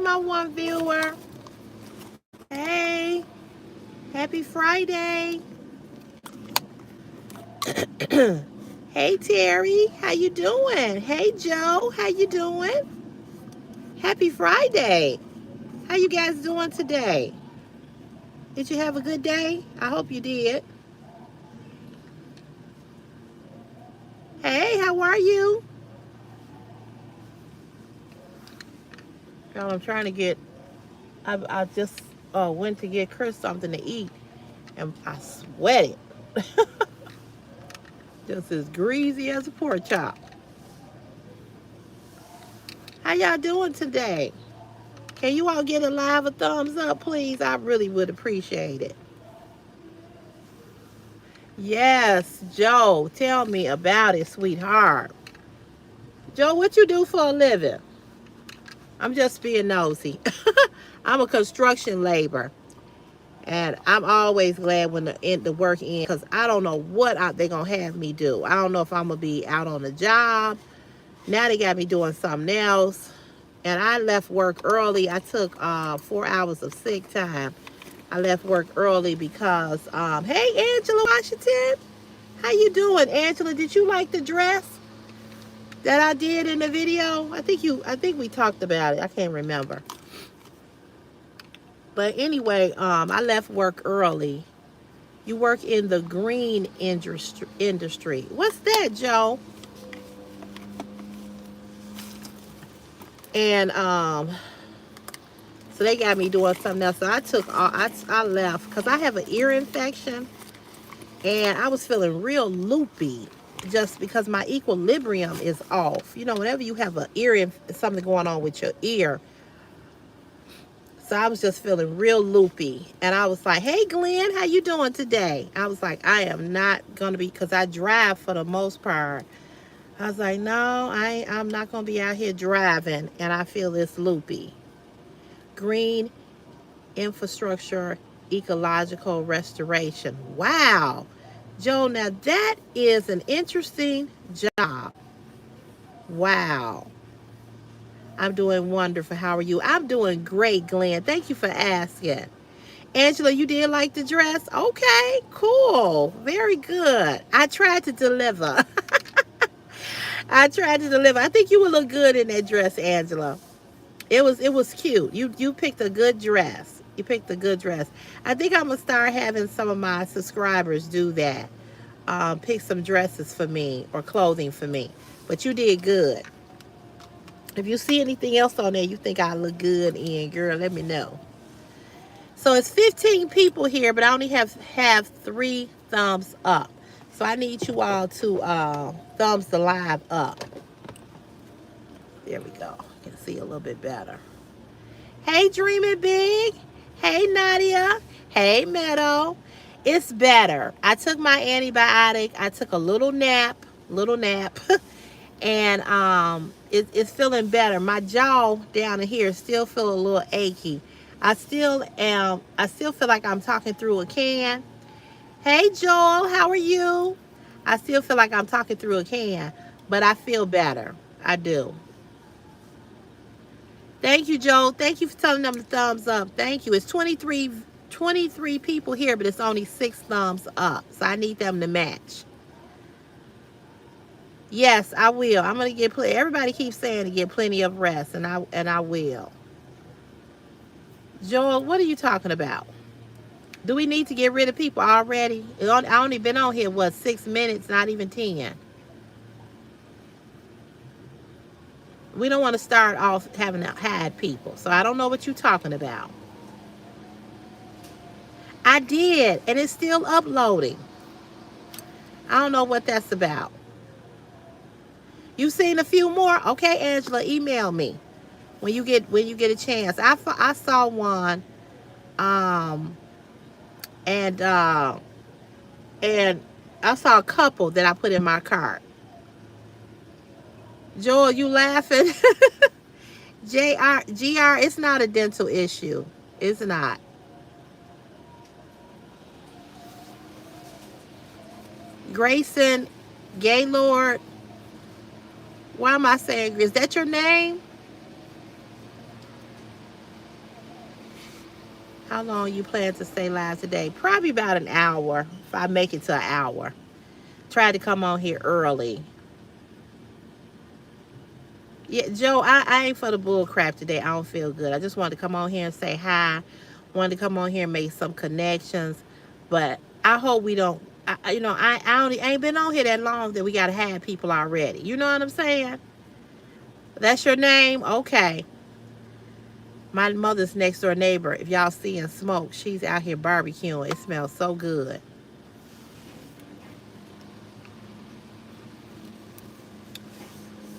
my one viewer. Hey, happy Friday. Hey, Terry, how you doing? Hey, Joe, how you doing? Happy Friday. How you guys doing today? Did you have a good day? I hope you did. Hey, how are you? Girl, I'm trying to get, I just went to get Chris something to eat, and I sweated. Just as greasy as a pork chop. How y'all doing today? Can you all get a live a thumbs up, please? I really would appreciate it. Yes, Joe, tell me about it, sweetheart. Joe, what you do for a living? I'm just being nosy. I'm a construction labor, and I'm always glad when the work ends because I don't know what they're going to have me do. I don't know if I'm going to be out on the job. Now they got me doing something else. And I left work early. I took 4 hours of sick time. I left work early because, hey, Angela Washington. How you doing, Angela? Did you like the dress that I did in the video? I think we talked about it. I can't remember. But anyway, I left work early. You work in the green industry. What's that, Joe? And so they got me doing something else. So I left because I have an ear infection, and I was feeling real loopy just because my equilibrium is off. You know, whenever you have something going on with your ear. So I was just feeling real loopy. And I was like, hey, Glenn, how you doing today? I was like, I am not going to be, because I drive for the most part. I was like, no, I'm not going to be out here driving. And I feel this loopy. Green infrastructure, ecological restoration. Wow. Joe, now that is an interesting job. Wow. I'm doing wonderful. How are you? I'm doing great, Glenn. Thank you for asking. Angela, you did like the dress? Okay, cool. Very good. I tried to deliver. I tried to deliver. I think you would look good in that dress, Angela. It was cute. You picked a good dress. You picked a good dress. I think I'm gonna start having some of my subscribers do that. Pick some dresses for me or clothing for me. But you did good. If you see anything else on there you think I look good in, girl, let me know. So it's 15 people here, but I only have 3 thumbs up. So I need you all to thumbs the live up. There we go. I can see a little bit better. Hey, Dreaming Big. Hey, Nadia. Hey, Meadow. It's better. I took my antibiotic. I took a little nap. And it's feeling better. My jaw down in here still feel a little achy. I still feel like I'm talking through a can. Hey, Joel, how are you? I still feel like I'm talking through a can, but I feel better. I do. Thank you, Joel. Thank you for telling them the thumbs up. Thank you. It's 23 people here, but it's only 6 thumbs up. So I need them to match. Yes, I will. I'm gonna get plenty. Everybody keeps saying to get plenty of rest, and I will. Joel, what are you talking about? Do we need to get rid of people already? I only been on here, 6 minutes, not even 10. We don't want to start off having to hide people. So I don't know what you're talking about. I did, and it's still uploading. I don't know what that's about. You seen a few more? Okay, Angela, email me when you get a chance. I saw one, and I saw a couple that I put in my cart. Joel, you laughing? GR, it's not a dental issue. It's not. Grayson Gaylord. Why am I saying, is that your name? How long you plan to stay live today? Probably about an hour. If I make it to an hour. Try to come on here early. Yeah, Joe, I ain't for the bull crap today. I don't feel good. I just wanted to come on here and say hi. Wanted to come on here and make some connections. But I hope we don't. I ain't been on here that long that we got to have people already. You know what I'm saying? That's your name? Okay. My mother's next door neighbor. If y'all seeing smoke, she's out here barbecuing. It smells so good.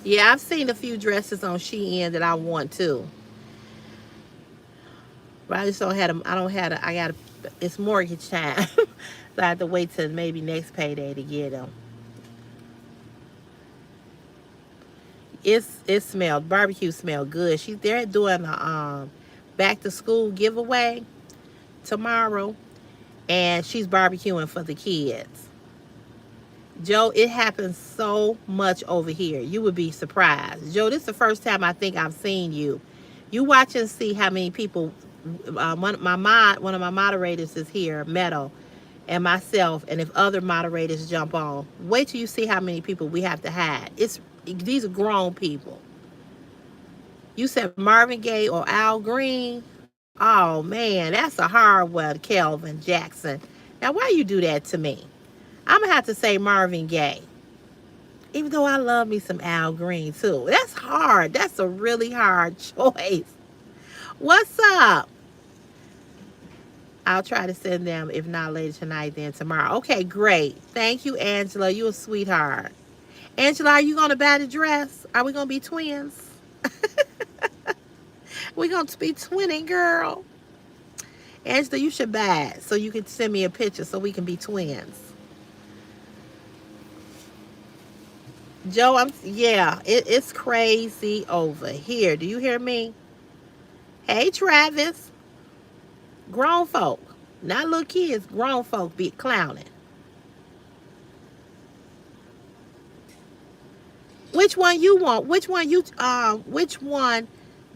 Yeah, I've seen a few dresses on Shein that I want too. But I just don't have them. I don't have. I got. It's mortgage time, so I have to wait till maybe next payday to get them. It smelled barbecue smelled good. They're doing a back to school giveaway tomorrow, and she's barbecuing for the kids. Joe, it happens so much over here. You would be surprised. Joe, this is the first time I think I've seen you. You watch and see how many people. One of my moderators is here, Meadow, and myself. And if other moderators jump on, wait till you see how many people we have to hide. These are grown people. You said Marvin Gaye or Al Green. Oh man, that's a hard one, Kelvin Jackson. Now why you do that to me? I'm gonna have to say Marvin Gaye. Even though I love me some Al Green too. That's hard. That's a really hard choice. What's up? I'll try to send them, if not later tonight, then tomorrow. Okay, great. Thank you, Angela. You a sweetheart. Angela, are you going to buy the dress? Are we going to be twins? We going to be twinning, girl. Angela, you should buy it so you can send me a picture so we can be twins. Joe, it's crazy over here. Do you hear me? Hey, Travis. Grown folk. Not little kids, grown folk be clowning. Which one you want? Which one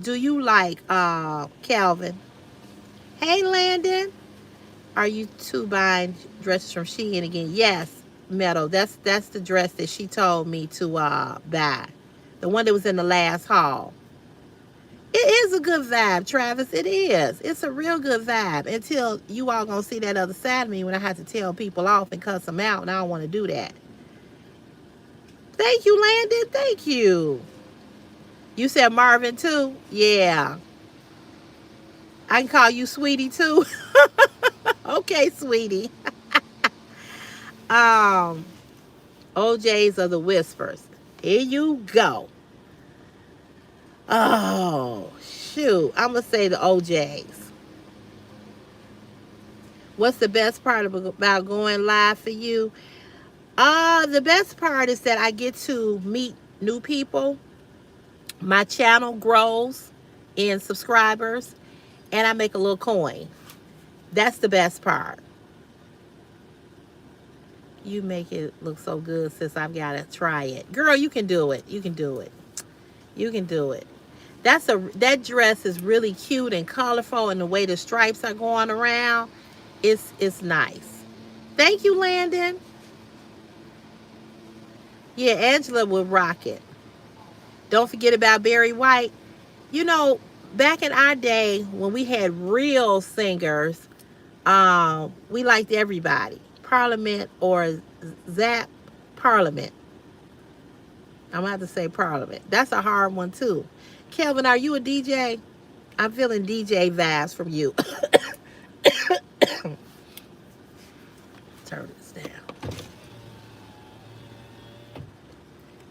do you like, Calvin? Hey, Landon. Are you two buying dresses from Shein again? Yes, Meadow. That's the dress that she told me to buy. The one that was in the last haul. It is a good vibe, Travis. It is. It's a real good vibe until you all gonna see that other side of me when I have to tell people off and cuss them out, and I don't want to do that. Thank you, Landon. Thank you. You said Marvin too? Yeah. I can call you sweetie too. Okay, sweetie. Um, OJ's are the whispers. Here you go. Oh, shoot. I'm going to say the OJ's. What's the best part about going live for you? The best part is that I get to meet new people. My channel grows in subscribers, and I make a little coin. That's the best part. You make it look so good, since I've got to try it. Girl, you can do it. You can do it. You can do it. That dress is really cute and colorful, and the way the stripes are going around, it's nice. Thank you, Landon. Yeah, Angela will rock it. Don't forget about Barry White. You know, back in our day when we had real singers, we liked everybody. Parliament or Zap Parliament. I'm gonna have to say Parliament. That's a hard one too. Kelvin, are you a DJ? I'm feeling DJ vibes from you. Turn this down.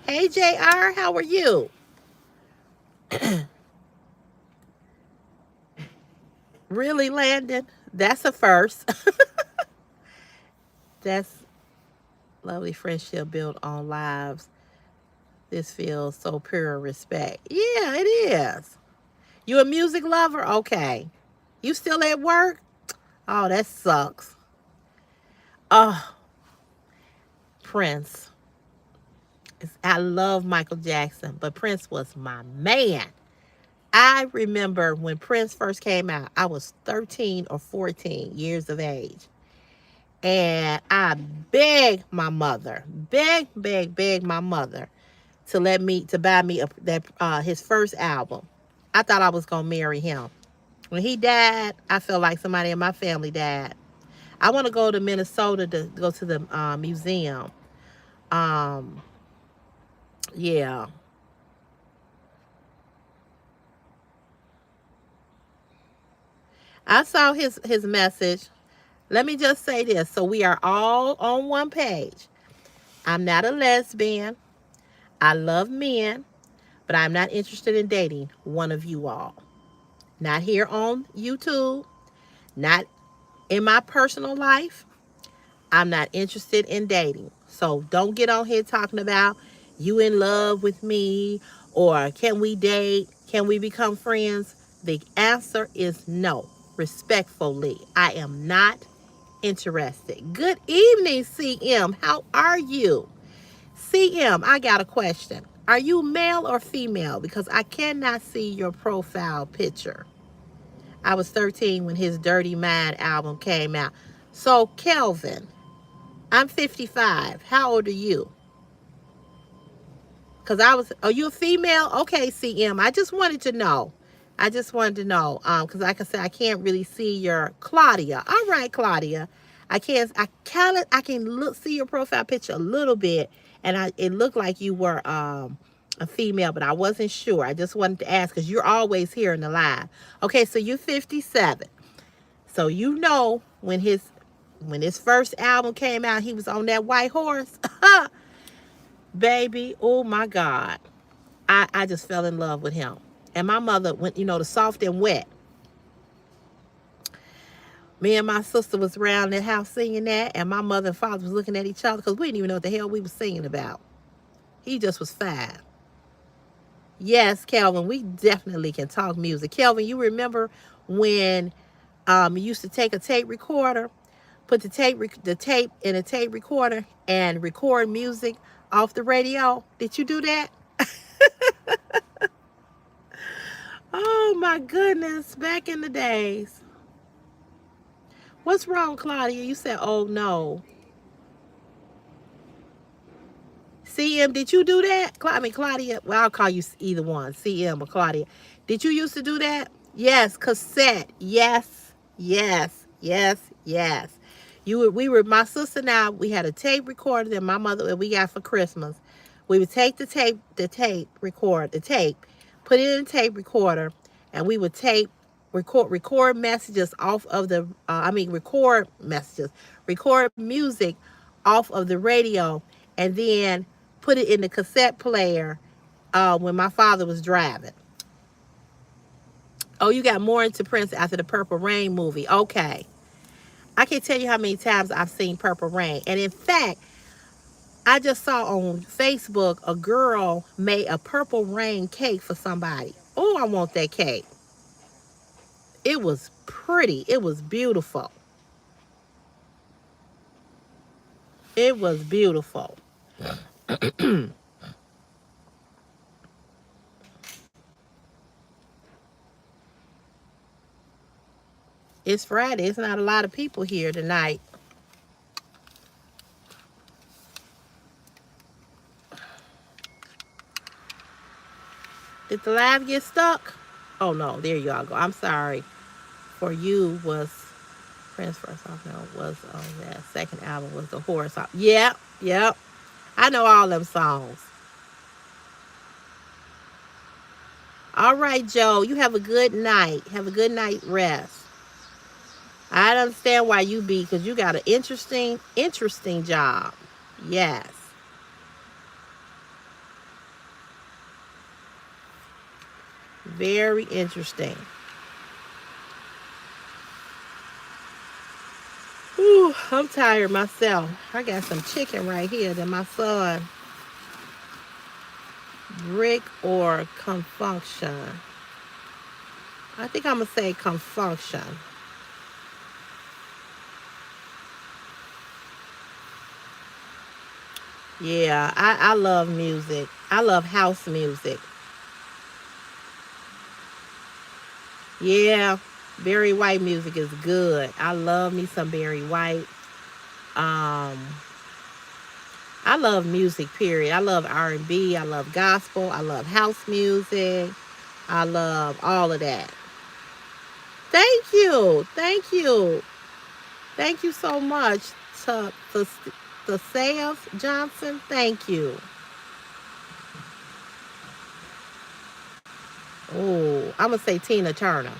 Hey JR, how are you? Really, Landon? That's a first. That's lovely friendship built on lives. This feels so pure respect. Yeah, it is. You a music lover? Okay. You still at work? Oh, that sucks. Oh, Prince. I love Michael Jackson, but Prince was my man. I remember when Prince first came out, I was 13 or 14 years of age. And I begged my mother to let me to buy me his first album. I thought I was gonna marry him. When he died, I felt like somebody in my family died. I want to go to Minnesota to go to the museum. Um, yeah, I saw his message. Let me just say this, so we are all on one page. I'm not a lesbian. I love men, but I'm not interested in dating one of you all. Not here on YouTube, not in my personal life. I'm not interested in dating. So don't get on here talking about you in love with me or can we date? Can we become friends? The answer is no. Respectfully, I am not interested. Good evening, CM. How are you? CM, I got a question. Are you male or female? Because I cannot see your profile picture. I was 13 when his Dirty Mind album came out. So, Kelvin, I'm 55. How old are you? Because are you a female? Okay, CM. I just wanted to know. I just wanted to know. Because like I said, I can't really see your Claudia. All right, Claudia. I can see your profile picture a little bit, and it looked like you were a female, but I wasn't sure. I just wanted to ask because you're always here in the live. Okay, so you're 57. So you know when his first album came out, he was on that white horse. Baby, oh my God. I just fell in love with him. And my mother went, the soft and wet. Me and my sister was around the house singing that, and my mother and father was looking at each other because we didn't even know what the hell we were singing about. He just was 5. Yes, Kelvin, we definitely can talk music. Kelvin, you remember when you used to take a tape recorder, put the tape in a tape recorder and record music off the radio? Did you do that? Oh my goodness, back in the days. What's wrong, Claudia? You said, oh no. CM, did you do that? Claudia. Well, I'll call you either one, CM or Claudia. Did you used to do that? Yes, cassette. Yes, yes, yes, yes. My sister and I, we had a tape recorder that my mother, that we got for Christmas. We would take the tape, put it in a tape recorder, and we would record messages off of record music off of the radio, and then put it in the cassette player when my father was driving. Oh, you got more into Prince after the Purple Rain movie. Okay. I can't tell you how many times I've seen Purple Rain. And in fact, I just saw on Facebook a girl made a Purple Rain cake for somebody. Oh, I want that cake. It was pretty. It was beautiful. It was beautiful. It's Friday. It's not a lot of people here tonight. Did the live get stuck? Oh no, there y'all go. I'm sorry. For You was Prince first song was on that second album was the horror song. Yep, yep. I know all them songs. All right, Joe. You have a good night. Have a good night rest. I understand why you be, because you got an interesting job. Yes. Very interesting. Ooh, I'm tired myself. I got some chicken right here that my son, brick or confunction. I think I'm going to say confunction. Yeah, I love music. I love house music. Yeah, Barry White music is good. I love me some Barry White. Um, I love music. Period. I love R&B. I love gospel. I love house music. I love all of that. Thank you. Thank you. Thank you so much to the Sales Johnson. Thank you. Oh, I'm gonna say Tina Turner.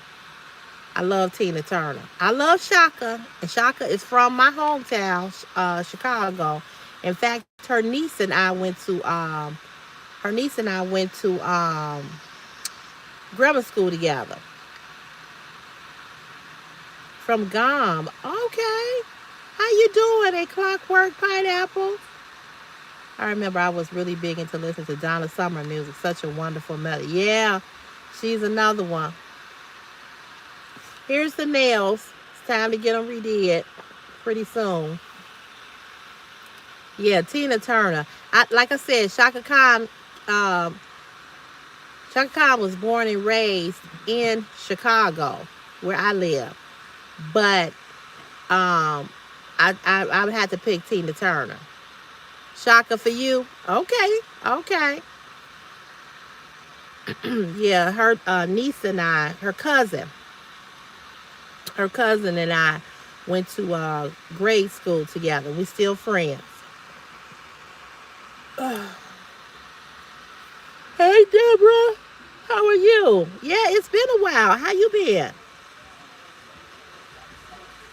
I love Tina Turner. I love Shaka, and Shaka is from my hometown, Chicago. In fact, her niece and I went to grammar school together. From Gom. Okay. How you doing? A Clockwork Pineapple? I remember I was really big into listening to Donna Summer music. Such a wonderful melody. Yeah, she's another one. Here's the nails. It's time to get them redid pretty soon. Yeah, Tina Turner. Like I said, Um, Shaka Khan was born and raised in Chicago, where I live. But I would have to pick Tina Turner. Shaka for you? Okay, okay. Yeah, her niece and I, her cousin and I went to grade school together. We still friends. Hey Deborah, how are you? Yeah, it's been a while. How you been?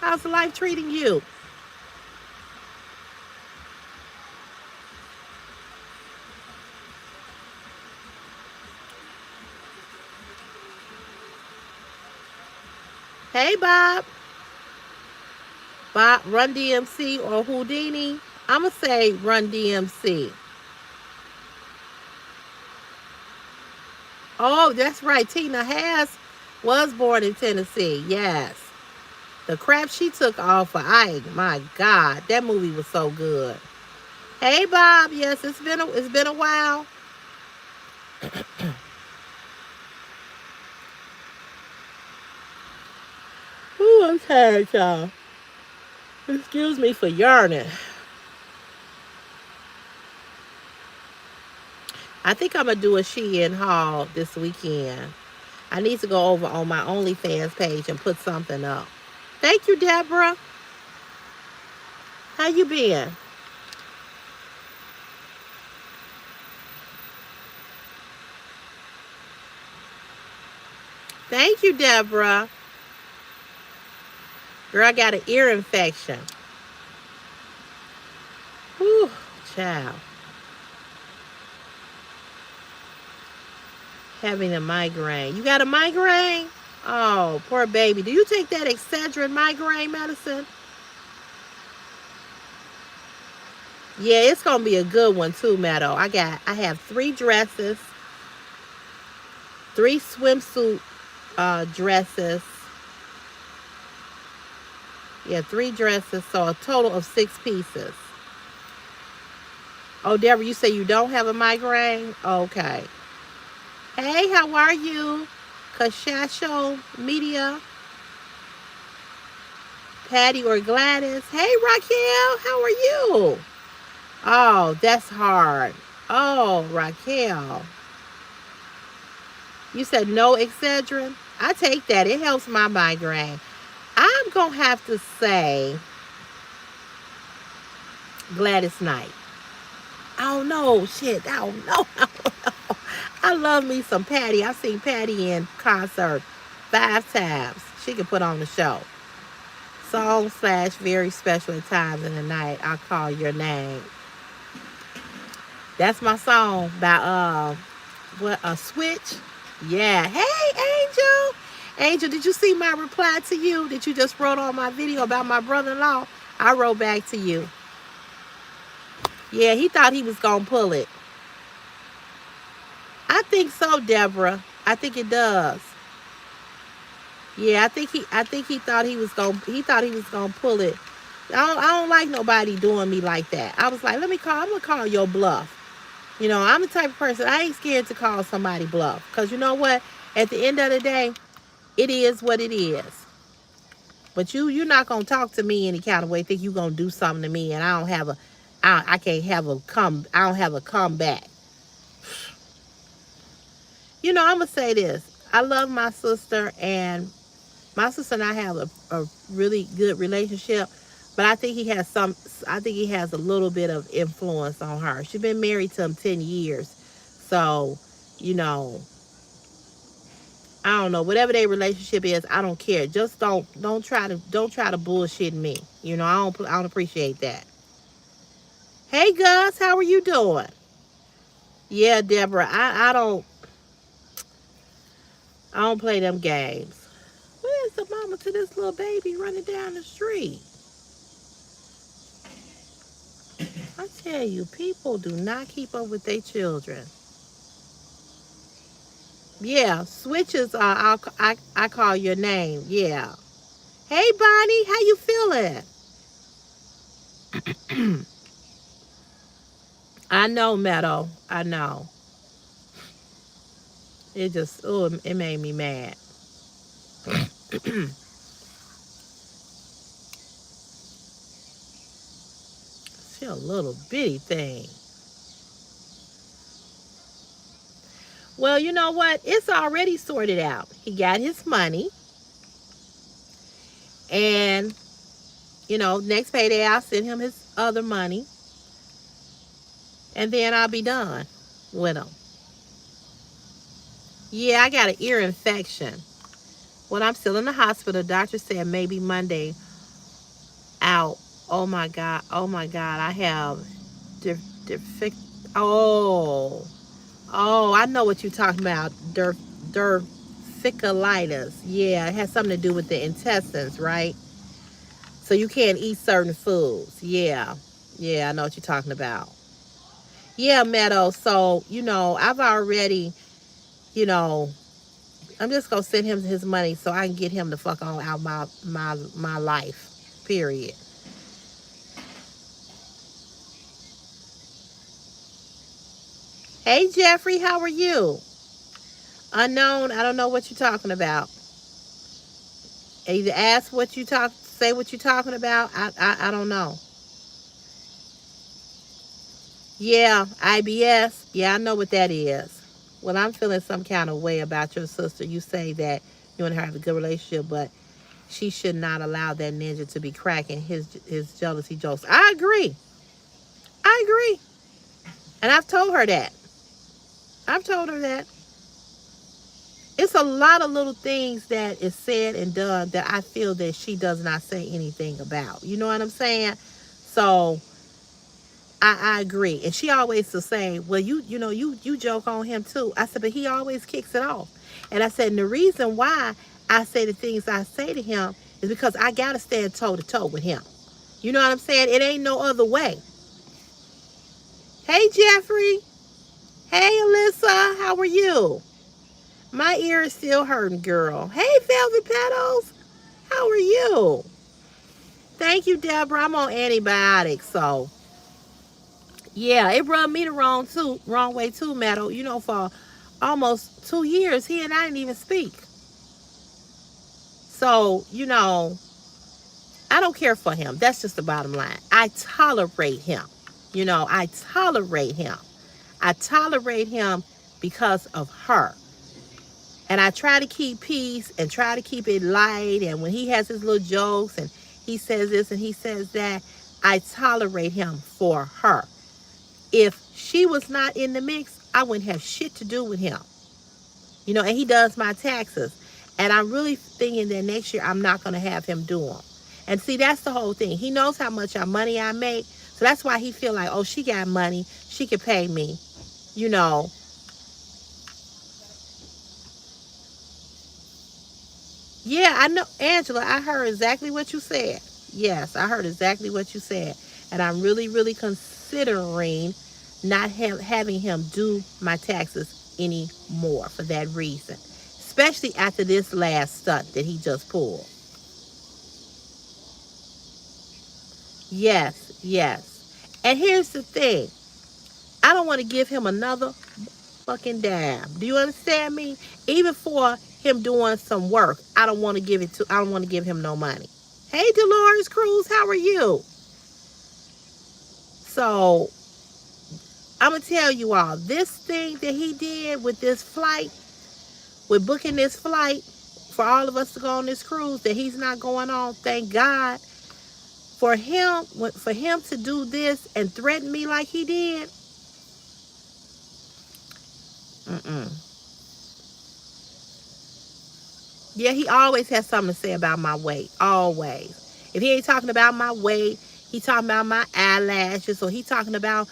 How's life treating you? Hey Bob, Run DMC or Houdini? I'ma say Run DMC. Oh, that's right. Tina Has was born in Tennessee. Yes. The crap she took off of Ike, my God, that movie was so good. Hey Bob, yes, it's been a while. Ooh, I'm tired, y'all. Excuse me for yarning. I think I'm gonna do a Shein haul this weekend. I need to go over on my OnlyFans page and put something up. Thank you, Deborah. How you been? Thank you, Deborah. Girl, I got an ear infection. Whew, child. Having a migraine. You got a migraine? Oh, poor baby. Do you take that Excedrin migraine medicine? Yeah, it's gonna be a good one too, Meadow. I have three dresses, three swimsuit dresses. Yeah, three dresses, so a total of 6 pieces. Oh, Deborah, you say you don't have a migraine? Okay. Hey, how are you? Kashasho Media, Patty or Gladys. Hey, Raquel, how are you? Oh, that's hard. Oh, Raquel. You said no Excedrin? I take that. It helps my migraine. I'm going to have to say Gladys Knight. Oh, no. Shit. Oh, no. I love me some Patty. I've seen Patty in concert 5 times. She can put on the show. Song slash very special at times in the night. I call your name. That's my song by what a switch. Yeah. Hey, Angel. Angel, did you see my reply to you that you just wrote on my video about my brother-in-law? I wrote back to you. Yeah, he thought he was gonna pull it. I think so, Deborah. I think it does. Yeah, I think he thought he was gonna pull it. I don't like nobody doing me like that. I was like, I'm gonna call your bluff. You know, I'm the type of person I ain't scared to call somebody bluff. Cause you know what? At the end of the day, It is what it is. But you're not gonna talk to me any kind of way. Think you gonna do something to me, and I don't have a, I can't have a come. I don't have a comeback. I'm gonna say this. I love my sister, and my sister and I have a really good relationship. But I think he has some. I think he has a little bit of influence on her. She's been married to him 10 years, so you know, I don't know. Whatever their relationship is, I don't care. Just don't try to bullshit me. I don't appreciate that. Hey Gus, how are you doing? Yeah, Deborah, I don't play them games. Where's the mama to this little baby running down the street? I tell you, people do not keep up with their children. Yeah, switches. I call your name. Yeah. Hey Bonnie, how you feeling? I know, Meadow. I know. It made me mad. She a little bitty thing. Well, you know what? It's already sorted out. He got his money, and next payday I'll send him his other money, and then I'll be done with him. Yeah, I got an ear infection. When I'm still in the hospital, doctor said maybe Monday out. Oh my God. Oh my God. I have dif- dif- oh. Oh, I know what you're talking about. Diverticulitis. Yeah, it has something to do with the intestines, right? So you can't eat certain foods. Yeah. Yeah, I know what you're talking about. Yeah, Meadow. So, I've already, you know, I'm just gonna send him his money so I can get him the fuck on out my life. Period. Hey Jeffrey, how are you? Unknown, I don't know what you're talking about. Either ask what you talk say what you're talking about. I don't know. Yeah, IBS. Yeah, I know what that is. Well, I'm feeling some kind of way about your sister. You say that you and her have a good relationship, but she should not allow that ninja to be cracking his jealousy jokes. I agree. I agree. And I've told her that. I've told her that. It's a lot of little things that is said and done that I feel that she does not say anything about. You know what I'm saying? So I agree. And she always will say, well, you joke on him too. I said, but he always kicks it off. And I said, and the reason why I say the things I say to him is because I gotta stand toe to toe with him. You know what I'm saying? It ain't no other way. Hey Jeffrey. Hey Alyssa, how are you? My ear is still hurting, girl. Hey Velvet Petals, how are you? Thank you, Deborah. I'm on antibiotics, so yeah, it rubbed me the wrong way too, Meadow. For almost 2 years, he and I didn't even speak. So, I don't care for him. That's just the bottom line. I tolerate him. I tolerate him. I tolerate him because of her. And I try to keep peace and try to keep it light. And when he has his little jokes and he says this and he says that, I tolerate him for her. If she was not in the mix, I wouldn't have shit to do with him. And he does my taxes. And I'm really thinking that next year I'm not going to have him do them. And see, that's the whole thing. He knows how much money I make. So that's why he feel like, oh, she got money. She could pay me. You know. Yeah, I know. Angela, I heard exactly what you said. Yes, I heard exactly what you said. And I'm really, really considering not having him do my taxes anymore for that reason. Especially after this last stunt that he just pulled. Yes, yes. And here's the thing. I don't want to give him another fucking dime. Do you understand me? Even for him doing some work, I don't want to give it to. I don't want to give him no money. Hey, Dolores Cruz, how are you? So I'm gonna tell you all this thing that he did with this flight, with booking this flight for all of us to go on this cruise that he's not going on. Thank God for him to do this and threaten me like he did. Mm-mm. Yeah, he always has something to say about my weight. Always. If he ain't talking about my weight, he talking about my eyelashes, or he talking about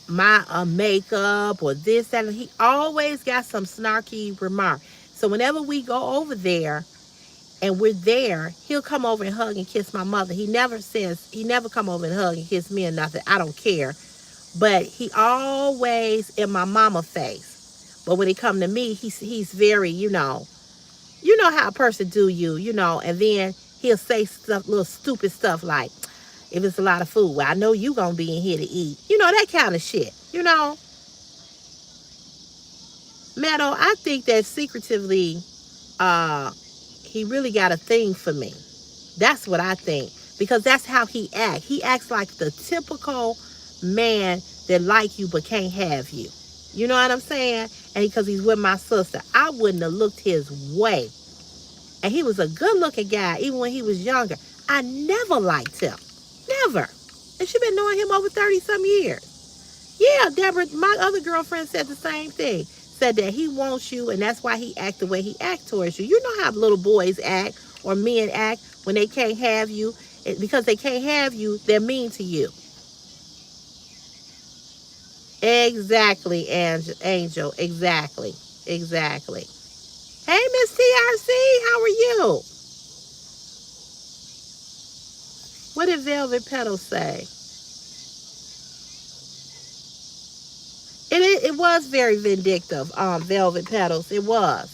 my makeup or this, that, and he always got some snarky remark. So whenever we go over there and we're there, he'll come over and hug and kiss my mother. He never come over and hug and kiss me or nothing. I don't care. But he always in my mama face. But when it come to me, he's very, you know how a person do you, and then he'll say stuff, little stupid stuff like, if it's a lot of food, well, I know you gonna be in here to eat. That kind of shit. Meadow, I think that secretively, uh, he really got a thing for me. That's what I think. Because that's how he acts. He acts like the typical man that like you but can't have you. You know what I'm saying? And because he's with my sister, I wouldn't have looked his way. And he was a good looking guy, even when he was younger. I never liked him. Never. And she been knowing him over 30 some years. Yeah, Deborah, my other girlfriend said the same thing. Said that he wants you, and that's why he act the way he act towards you. You know how little boys act or men act when they can't have you. Because they can't have you, they're mean to you. Exactly, Angel. Exactly. Exactly. Hey, Miss TRC, how are you? What did Velvet Petals say? It was very vindictive, Velvet Petals. It was.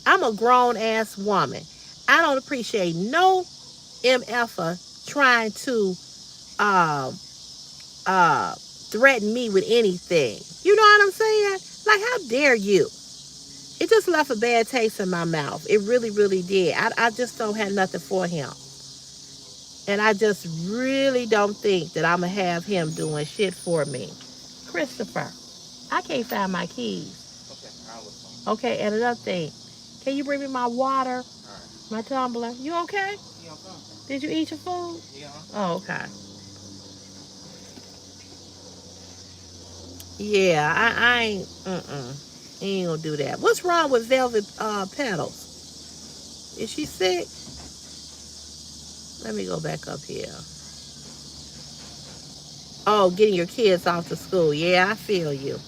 I'm a grown ass woman. I don't appreciate no MFer trying to um threaten me with anything. You know what I'm saying? Like, how dare you? It just left a bad taste in my mouth. It really, really did. I just don't have nothing for him. And I just really don't think that I'm going to have him doing shit for me. Christopher, I can't find my keys. Okay, I'll look for them. Okay, and another thing. Can you bring me my water? All right. My tumbler? You okay? Yeah, I'm fine. Did you eat your food? Yeah. Oh, okay. Yeah, I ain't, he ain't gonna do that. What's wrong with Velvet Petals? Is she sick? Let me go back up here. Oh, getting your kids off to school. Yeah, I feel you.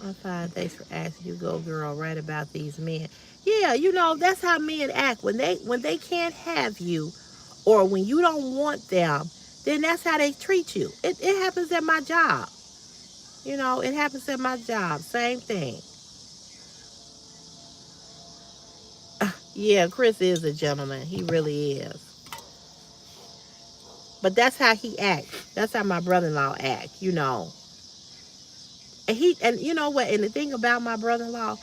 I'm fine. Thanks for asking. You go, girl. Right about these men. Yeah, that's how men act when they can't have you, or when you don't want them. Then that's how they treat you. It happens at my job. It happens at my job. Same thing. Yeah, Chris is a gentleman. He really is. But that's how he acts. That's how my brother-in-law act. And you know what? And the thing about my brother-in-law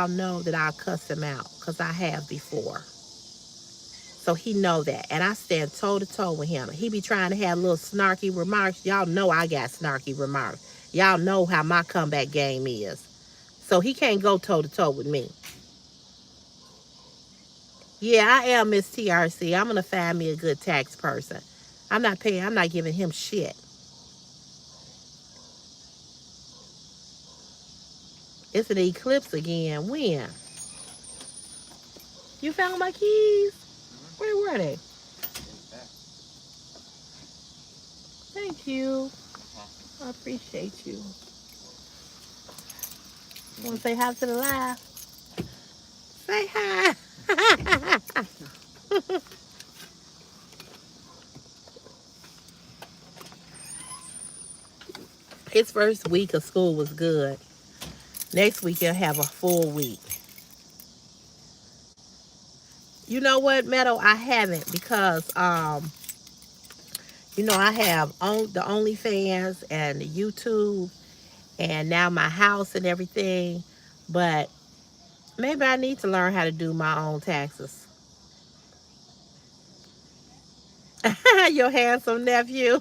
know that I'll cuss him out because I have before. So he know that. And I stand toe to toe with him. He be trying to have little snarky remarks. Y'all know I got snarky remarks. Y'all know how my comeback game is. So he can't go toe to toe with me. Yeah, I am Miss TRC. I'm gonna find me a good tax person. I'm not giving him shit. It's an eclipse again. When? You found my keys? Where were they? Thank you. I appreciate you. Want to say hi to the live? Say hi. His first week of school was good. Next week he'll have a full week. You know what, Meadow? I haven't because I have on the OnlyFans and the YouTube and now my house and everything. But maybe I need to learn how to do my own taxes. Your handsome nephew.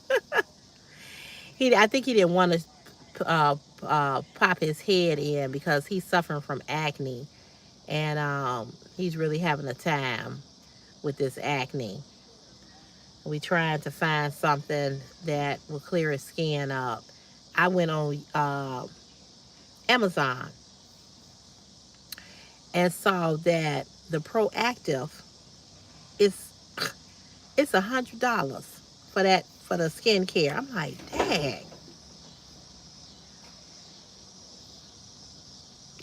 I think he didn't want to pop his head in because he's suffering from acne, and he's really having a time with this acne. We trying to find something that will clear his skin up. I went on Amazon and saw that the Proactive is it's $100 for that for the skincare. I'm like, dang,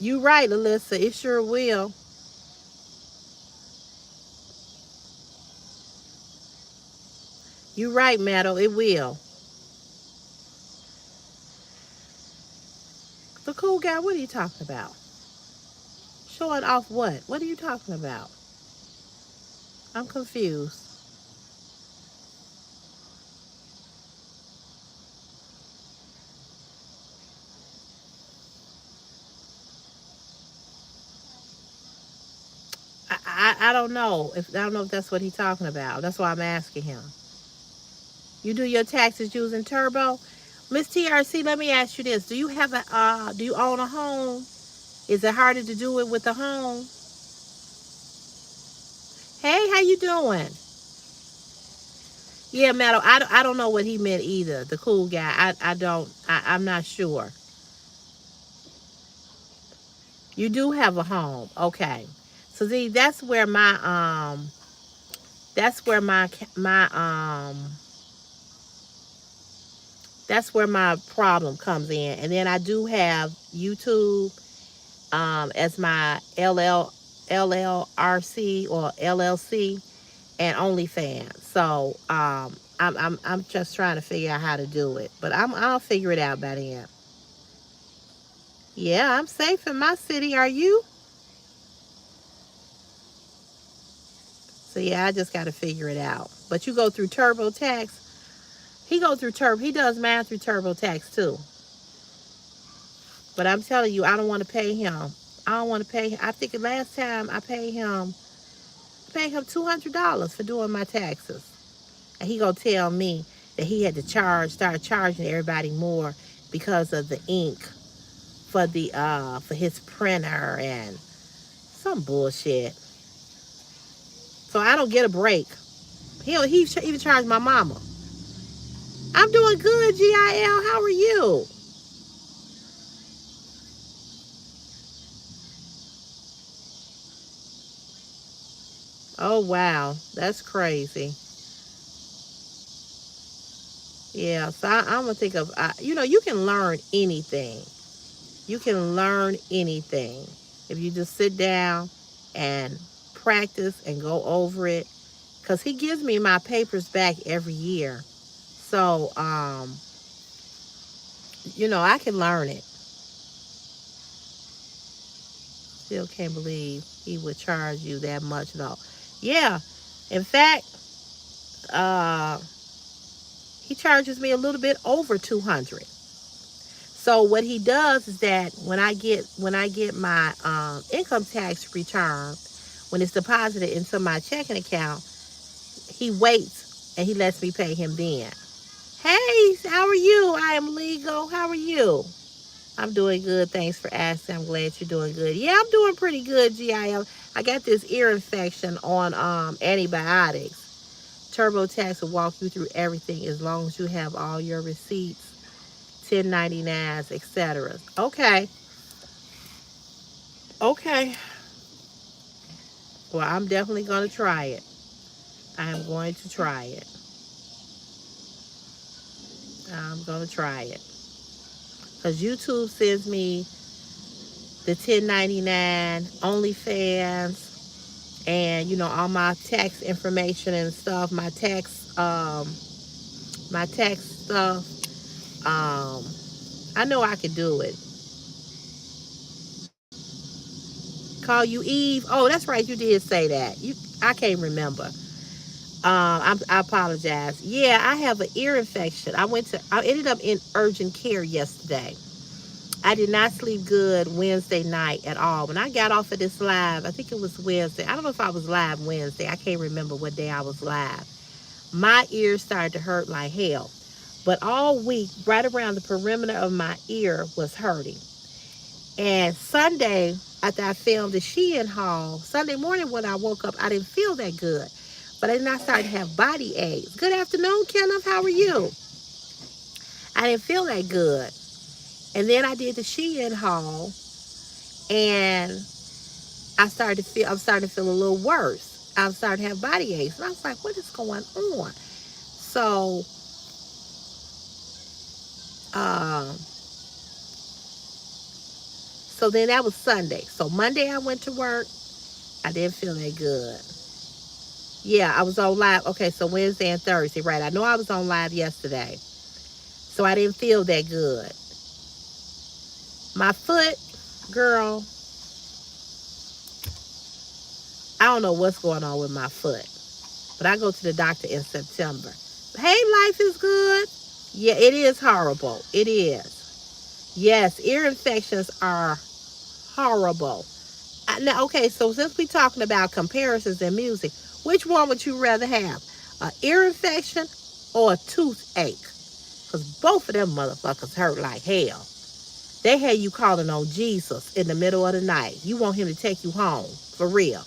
you right, Alyssa. It sure will. You right, Meadow. It will. The cool guy. What are you talking about? Showing off what? What are you talking about? I'm confused. I don't know if that's what he's talking about. That's why I'm asking him. You do your taxes using Turbo, Miss TRC. Let me ask you this: do you own a home? Is it harder to do it with a home? Hey, how you doing? Yeah, Meadow. I don't know what he meant either. The cool guy. I don't. I'm not sure. You do have a home, okay? So see, that's where my problem comes in. And then I do have YouTube as my LLRC or LLC and OnlyFans. So I'm just trying to figure out how to do it, but I'll figure it out by then. Yeah, I'm safe in my city. Are you? So yeah, I just got to figure it out. But you go through TurboTax. He go through Turbo. He does math through TurboTax too. But I'm telling you, I don't want to pay him. I don't want to pay. I think the last time I paid him $200 for doing my taxes, and he gonna tell me that he had to start charging everybody more because of the ink for his printer and some bullshit. So I don't get a break. He even charged my mama. I'm doing good, GIL. How are you? Oh wow, that's crazy. Yeah, so I'm gonna think of you can learn anything. You can learn anything if you just sit down and practice and go over it. Cause he gives me my papers back every year, so I can learn it. Still can't believe he would charge you that much though. Yeah, in fact, uh, he charges me a little bit over 200. So what he does is that when I get my income tax return, when it's deposited into my checking account, he waits and he lets me pay him then. Hey, how are you? I am legal. How are you? I'm doing good. Thanks for asking. I'm glad you're doing good. Yeah, I'm doing pretty good, GIL. I got this ear infection on antibiotics. TurboTax will walk you through everything as long as you have all your receipts, 1099s, etc. Okay. Okay. Well, I'm definitely going to try it. I am going to try it. I'm going to try it. Because YouTube sends me the 1099, OnlyFans, and all my tax information and stuff, my tax stuff. Um, I know I could do it. Call you Eve. Oh, that's right. You did say that. I can't remember. I apologize. Yeah, I have an ear infection. I ended up in urgent care yesterday. I did not sleep good Wednesday night at all. When I got off of this live, I think it was Wednesday. I don't know if I was live Wednesday. I can't remember what day I was live. My ears started to hurt like hell. But all week, right around the perimeter of my ear was hurting. And Sunday, after I filmed the Shein haul, Sunday morning when I woke up, I didn't feel that good. But then I started to have body aches. Good afternoon, Kenneth. How are you? I didn't feel that good. And then I did the Shein haul, and I'm starting to feel a little worse. I'm starting to have body aches. And I was like, what is going on? So, um, so then that was Sunday. So Monday I went to work. I didn't feel that good. Yeah, I was on live. Okay, so Wednesday and Thursday, right? I know I was on live yesterday. So I didn't feel that good. My foot, girl, I don't know what's going on with my foot. But I go to the doctor in September. Hey, life is good. Yeah, it is horrible. It is. Yes, ear infections are horrible. Now, okay, so since we're talking about comparisons in music, which one would you rather have? An ear infection or a toothache? Because both of them motherfuckers hurt like hell. They had you calling on Jesus in the middle of the night. You want him to take you home, for real.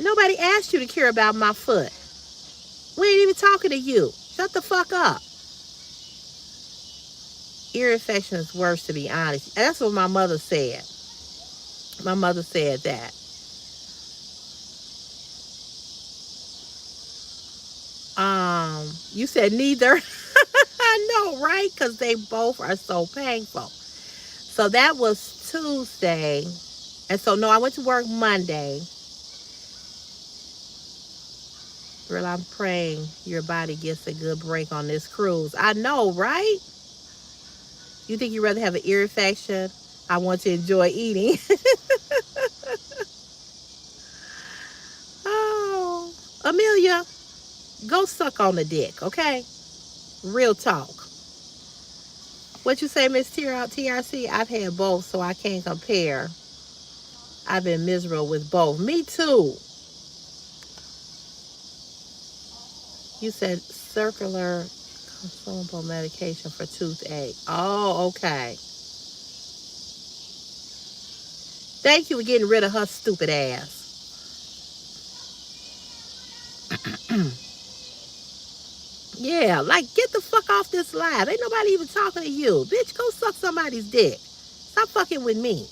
Nobody asked you to care about my foot. We ain't even talking to you. Shut the fuck up. Ear infection is worse, to be honest. That's what my mother said. My mother said that. You said neither. I know, right? Because they both are so painful. So that was Tuesday. And so, no, I went to work Monday. Girl, I'm praying your body gets a good break on this cruise. I know, right? You think you'd rather have an ear infection? I want to enjoy eating. Oh, Amelia, go suck on the dick, okay? Real talk. What you say, Miss TRC? I've had both, so I can't compare. I've been miserable with both. Me too. You said circular consumable medication for toothache. Oh, okay. Thank you for getting rid of her stupid ass. Yeah, like get the fuck off this live. Ain't nobody even talking to you. Bitch, go suck somebody's dick. Stop fucking with me.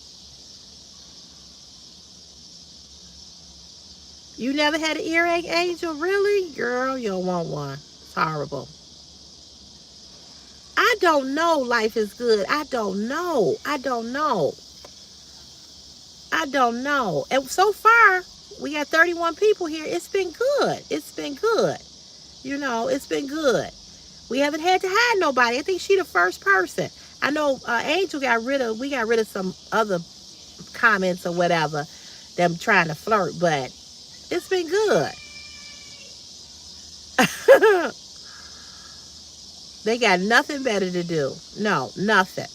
You never had an earache, Angel? Really? Girl, you don't want one. It's horrible. I don't know. Life is good. I don't know. I don't know. I don't know. And so far, we got 31 people here. It's been good. It's been good. You know, it's been good. We haven't had to hide nobody. I think she the first person. I know Angel we got rid of some other comments or whatever, them trying to flirt, but it's been good. They got nothing better to do. No, nothing.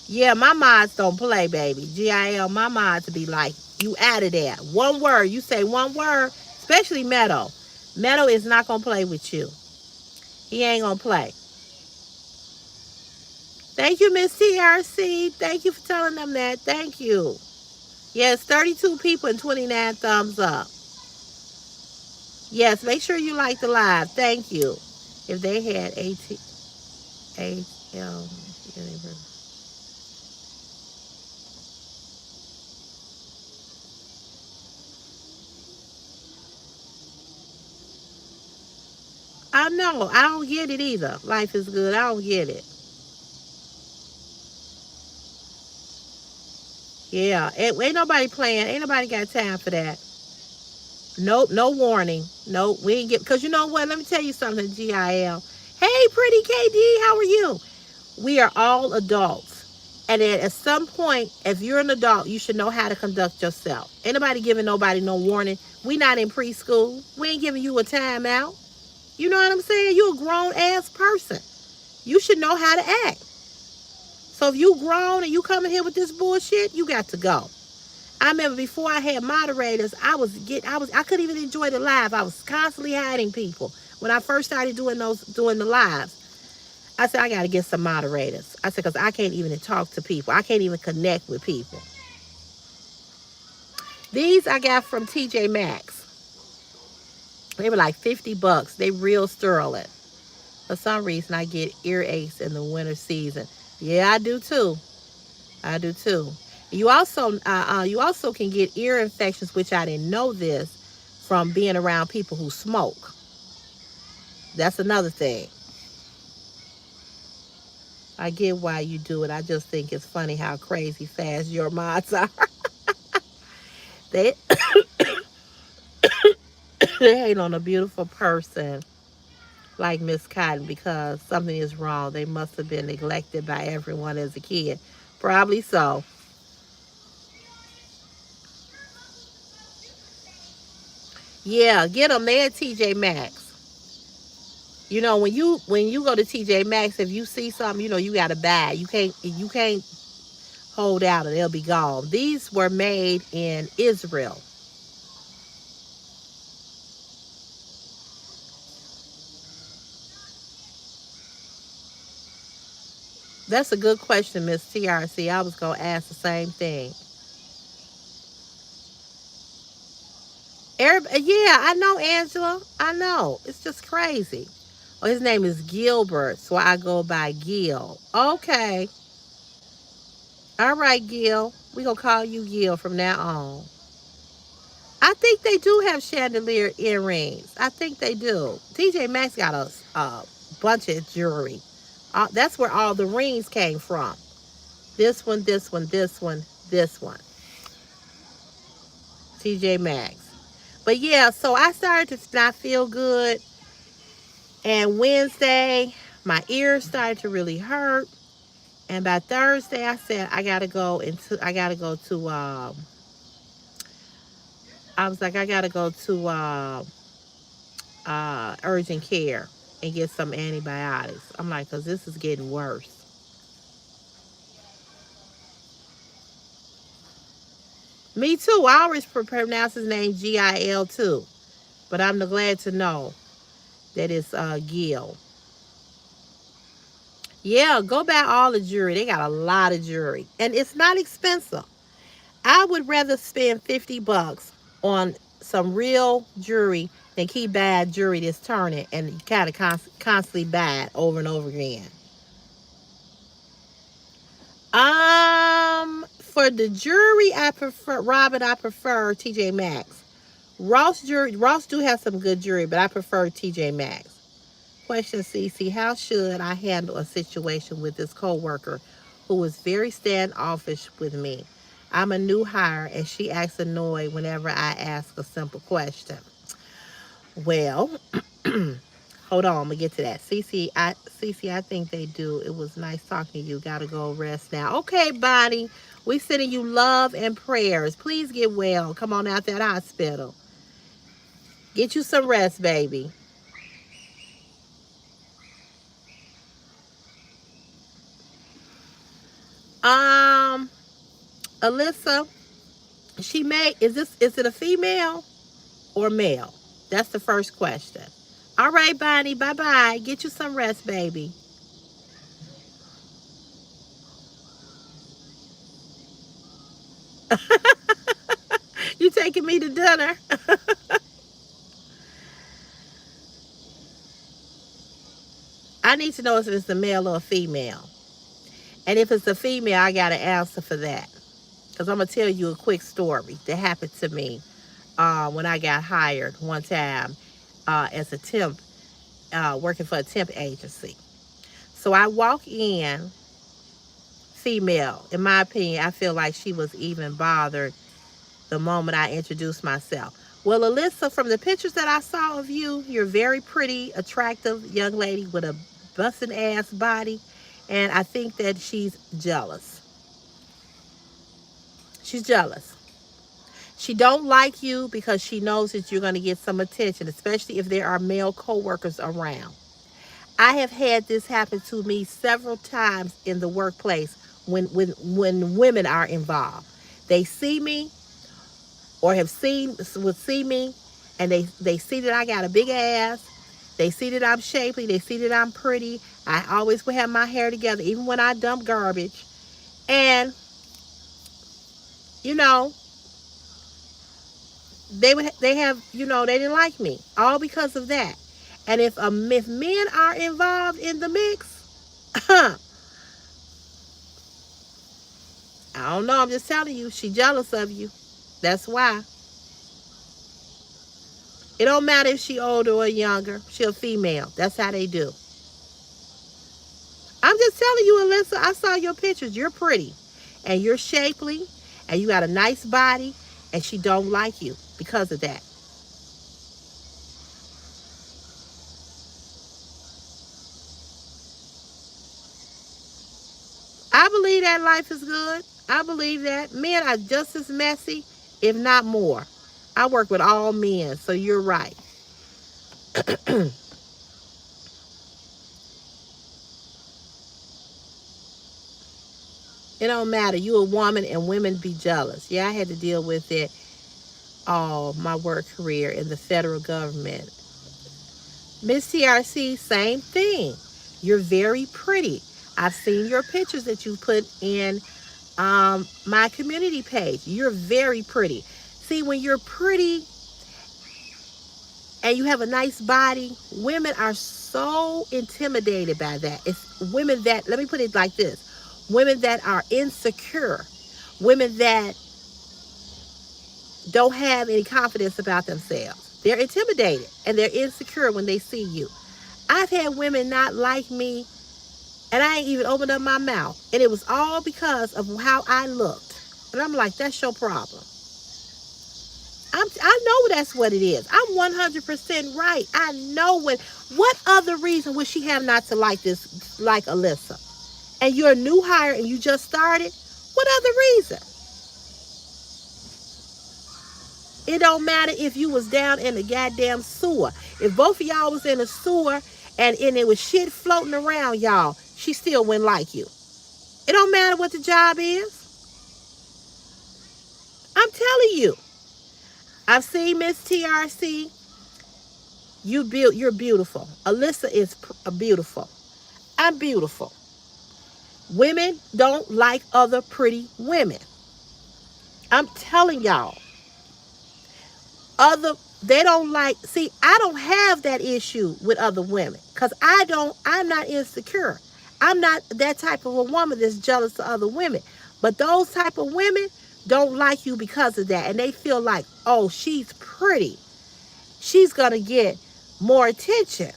Yeah, my mods don't play, baby. GIL, my mods be like, you out of there. One word. You say one word, especially Meadow. Meadow is not going to play with you. He ain't going to play. Thank you, Miss TRC. Thank you for telling them that. Thank you. Yes, 32 people and 29 thumbs up. Yes, make sure you like the live. Thank you. If they had ATL, I know. I don't get it either. Life is good. I don't get it. Yeah. Ain't nobody playing. Ain't nobody got time for that. Nope. No warning. Nope. We ain't get. Because you know what? Let me tell you something, GIL. Hey, pretty KD. How are you? We are all adults. And then at some point, if you're an adult, you should know how to conduct yourself. Ain't nobody giving nobody no warning. We not in preschool. We ain't giving you a timeout. You know what I'm saying? You a grown ass person. You should know how to act. So if you grown and you coming here with this bullshit, you got to go. I remember before I had moderators, I couldn't even enjoy the live. I was constantly hiding people. When I first started doing the lives, I said I got to get some moderators. I said because I can't even talk to people. I can't even connect with people. These I got from TJ Maxx. They were like $50. They real sterling. For some reason, I get earaches in the winter season. Yeah, I do too. I do too. You also can get ear infections, which I didn't know this, from being around people who smoke. That's another thing. I get why you do it. I just think it's funny how crazy fast your minds are. they they hate on a beautiful person like Miss Cotton because something is wrong. They must have been neglected by everyone as a kid. Probably so. Yeah, get them there at TJ Maxx. When you go to TJ Maxx, if you see something, you gotta buy. You can't hold out or they'll be gone. These were made in Israel. That's a good question, Miss TRC. I was gonna ask the same thing. Yeah, I know Angela. I know. It's just crazy. Oh, his name is Gilbert, so I go by Gil. Okay. All right, Gil. We gonna call you Gil from now on. I think they do have chandelier earrings. I think they do. TJ Maxx got a bunch of jewelry. That's where all the rings came from. This one, this one, this one, this one. TJ Maxx. But yeah, so I started to not feel good. And Wednesday, my ears started to really hurt. And by Thursday, I said I gotta go to. I was like, I gotta go to urgent care and get some antibiotics. I'm like, cause this is getting worse. Me too. I always pronounce his name Gil too, but I'm glad to know that it's Gil. Yeah, go buy all the jewelry. They got a lot of jewelry, and it's not expensive. I would rather spend $50 on some real jewelry than keep buying jewelry that's turning and kind of constantly buy it over and over again. For the jewelry, I prefer Robin. I prefer TJ Maxx. Ross do have some good jewelry, but I prefer TJ Maxx. Question, CC: how should I handle a situation with this coworker who was very standoffish with me? I'm a new hire, and she acts annoyed whenever I ask a simple question. Well, hold on, I'm gonna get to that. CC, I think they do. It was nice talking to you. Gotta go rest now. Okay, Bonnie. We sending you love and prayers. Please get well. Come on out that hospital. Get you some rest, baby. Um, Alyssa, is it a female or male? That's the first question. All right, Bonnie. Bye bye. Get you some rest, baby. You taking me to dinner? I need to know if it's a male or a female. And if it's a female, I got an answer for that. Because I'm going to tell you a quick story that happened to me when I got hired one time as a temp, working for a temp agency. So I walk in, female. In my opinion, I feel like she was even bothered the moment I introduced myself. Well, Alyssa, from the pictures that I saw of you, you're a very pretty, attractive young lady with a busting ass body. And I think that she's jealous. She's jealous. She don't like you because she knows that you're going to get some attention, especially if there are male coworkers around. I have had this happen to me several times in the workplace when women are involved. They see me or have seen would see me, and they see that I got a big ass. They see that I'm shapely. They see that I'm pretty. I always will have my hair together, even when I dump garbage. And you know, they have they didn't like me all because of that. And if men are involved in the mix, I don't know. I'm just telling you, she jealous of you. That's why. It don't matter if she older or younger. She a female. That's how they do. I'm just telling you, Alyssa. I saw your pictures. You're pretty, and you're shapely, and you got a nice body, and she don't like you because of that. I believe that life is good. I believe that men are just as messy, if not more. I work with all men, so you're right. It don't matter. You a woman and women be jealous. Yeah, I had to deal with it all my work career in the federal government. Miss TRC, same thing. You're very pretty. I've seen your pictures that you put in my community page. You're very pretty. See, when you're pretty and you have a nice body, women are so intimidated by that. It's women that, let me put it like this, women that are insecure, women that don't have any confidence about themselves. They're intimidated and they're insecure when they see you. I've had women not like me and I ain't even opened up my mouth. And it was all because of how I looked. And I'm like, that's your problem. I know that's what it is. I'm 100% right. I know what other reason would she have not to like this, like Alyssa? And you're a new hire and you just started? What other reason? It don't matter if you was down in the goddamn sewer. If both of y'all was in a sewer and it was shit floating around y'all, she still wouldn't like you. It don't matter what the job is. I'm telling you. I've seen Miss TRC. You're beautiful. Alyssa is beautiful. I'm beautiful. Women don't like other pretty women. I'm telling y'all. They don't like, see, I don't have that issue with other women because I'm not insecure. I'm not that type of a woman that's jealous of other women. But those type of women don't like you because of that. And they feel like, oh, she's pretty. She's going to get more attention. Even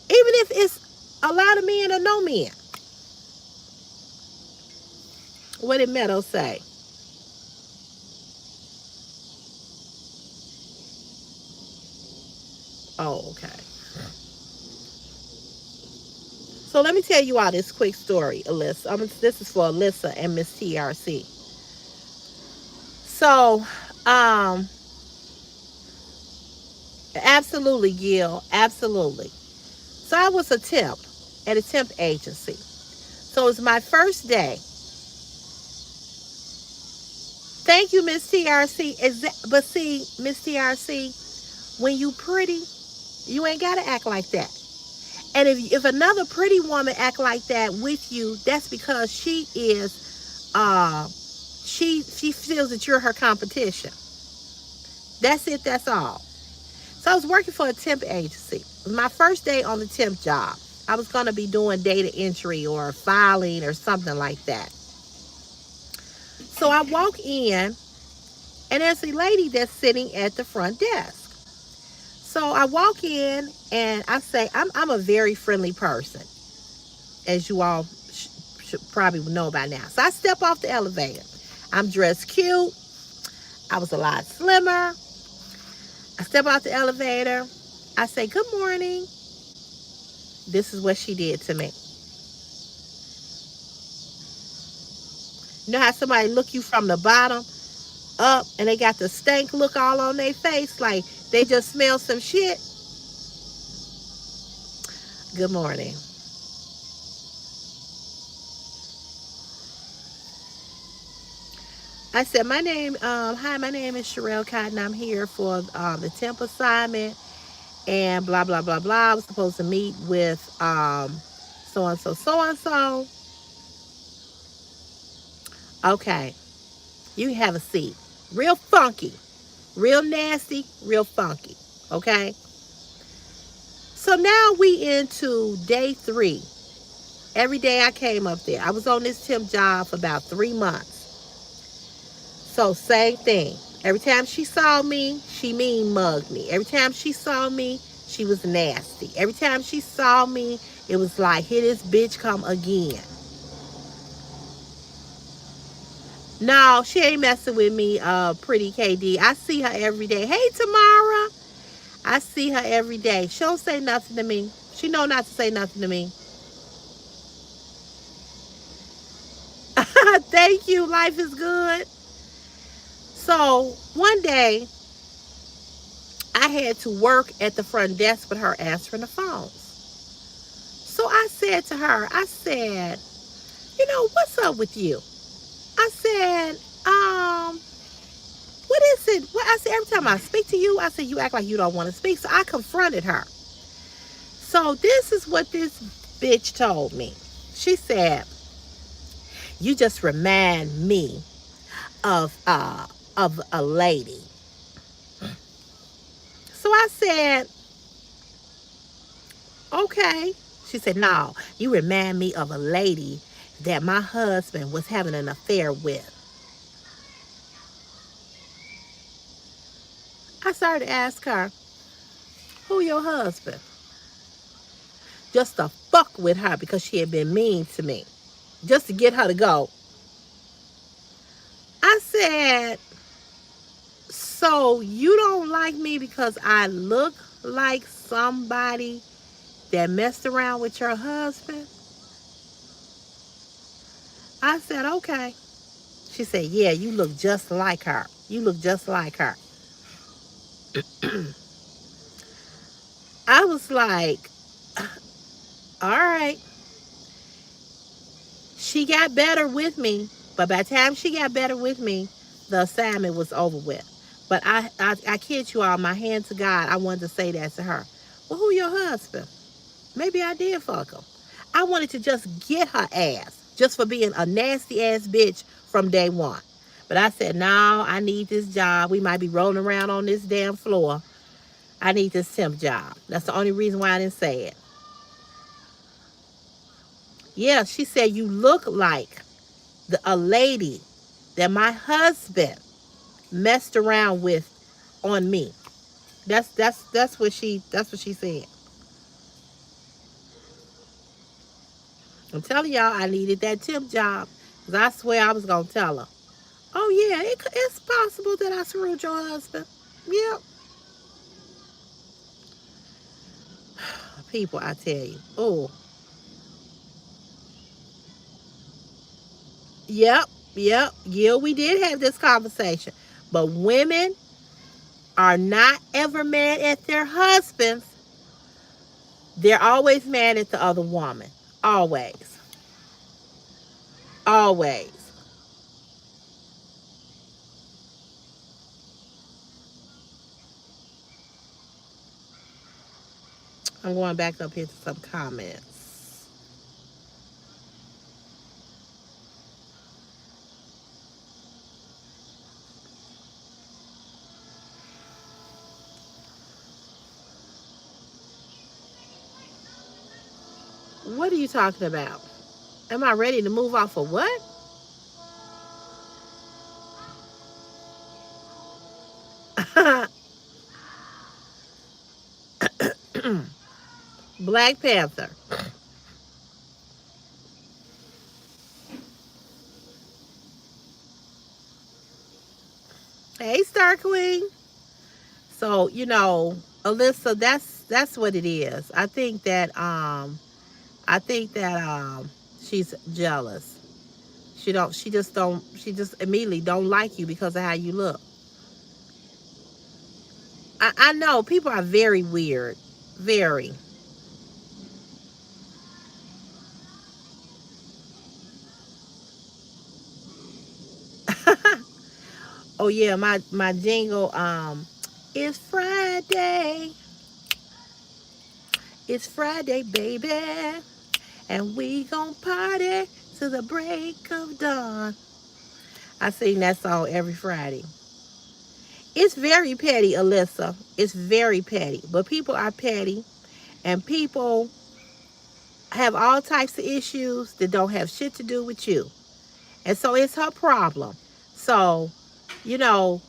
if it's a lot of men or no men. What did Meadow say? Oh, okay. So let me tell you all this quick story, Alyssa. This is for Alyssa and Miss TRC. So, absolutely, Gil, absolutely. So I was a temp at a temp agency. So it's my first day. Thank you, Miss TRC. But see, Miss TRC, when you pretty, you ain't gotta act like that. And if another pretty woman act like that with you, that's because she feels that you're her competition. That's it, that's all. So I was working for a temp agency. It was my first day on the temp job. I was gonna be doing data entry or filing or something like that. So I walk in and there's a lady that's sitting at the front desk. So I walk in and I say, I'm a very friendly person, as you all should probably know by now. So I step off the elevator. I'm dressed cute. I was a lot slimmer. I step out the elevator. I say, good morning. This is what she did to me. You know how somebody look you from the bottom up and they got the stank look all on their face like they just smell some shit? Good morning. I said, hi, my name is Sherelle Cotton. I'm here for the temp assignment and blah, blah, blah, blah. I was supposed to meet with so and so, so and so. Okay, you can have a seat. Real funky, real nasty, real funky. Okay, so now we into day 3. Every day I came up there. I was on this temp job for about 3 months. So same thing. Every time she saw me, she mean mugged me. Every time she saw me, she was nasty. Every time she saw me, it was like, here this bitch come again. No, she ain't messing with me, pretty KD. I see her every day. Hey, Tamara. I see her every day. She don't say nothing to me. She know not to say nothing to me. Thank you. Life is good. So one day, I had to work at the front desk with her answering the phones. So I said to her, I said, what's up with you? I said, what is it? What I said, every time I speak to you, I said, you act like you don't want to speak. So I confronted her. So this is what this bitch told me. She said, you just remind me of a lady. So I said, okay. She said, no, you remind me of a lady that my husband was having an affair with. I started to ask her, who your husband? Just to fuck with her because she had been mean to me. Just to get her to go. I said, so you don't like me because I look like somebody that messed around with your husband? I said, okay. She said, yeah, you look just like her. You look just like her. I was like, all right. She got better with me, but by the time she got better with me, the assignment was over with. But I kid you all, my hand to God, I wanted to say that to her. Well, who your husband? Maybe I did fuck him. I wanted to just get her ass just for being a nasty ass bitch from day one. But I said, no, I need this job. We might be rolling around on this damn floor. I need this temp job. That's the only reason why I didn't say it. Yeah, she said, you look like a lady that my husband messed around with on me. That's what she said. I'm telling y'all, I needed that temp job because I swear I was gonna tell her. Oh yeah, it's possible that I screwed your husband. Yep. People, I tell you. Oh, yep, yep, yeah. We did have this conversation, but women are not ever mad at their husbands. They're always mad at the other woman. Always, always. I'm going back up here to some comments. What are you talking about? Am I ready to move off of what? Black Panther. Hey, Star Queen. So Alyssa, that's what it is. I think that she's jealous. She just immediately don't like you because of how you look. I know people are very weird. Very. Oh yeah, my jingle, it's Friday. It's Friday, baby. And we gon' party to the break of dawn. I sing that song every Friday. It's very petty, Alyssa. It's very petty. But people are petty, and people have all types of issues that don't have shit to do with you. And so it's her problem. So, you know,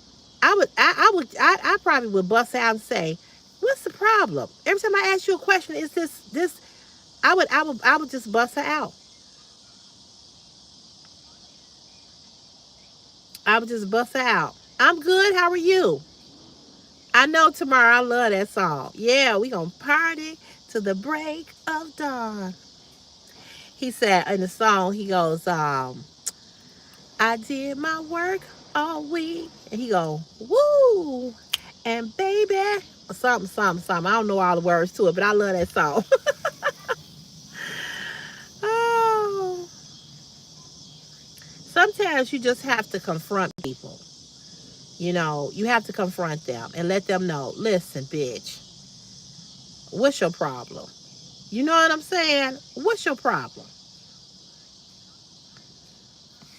I probably would bust out and say, "What's the problem?" Every time I ask you a question, is this? I would just bust her out. I would just bust her out. I'm good. How are you? I know tomorrow. I love that song. Yeah, we gonna party to the break of dawn. He said in the song, he goes, I did my work all week. And he go, woo. And baby, something, something, something. I don't know all the words to it, but I love that song. Oh, sometimes you just have to confront people. You know, you have to confront them and let them know, listen, bitch, what's your problem? You know what I'm saying? What's your problem?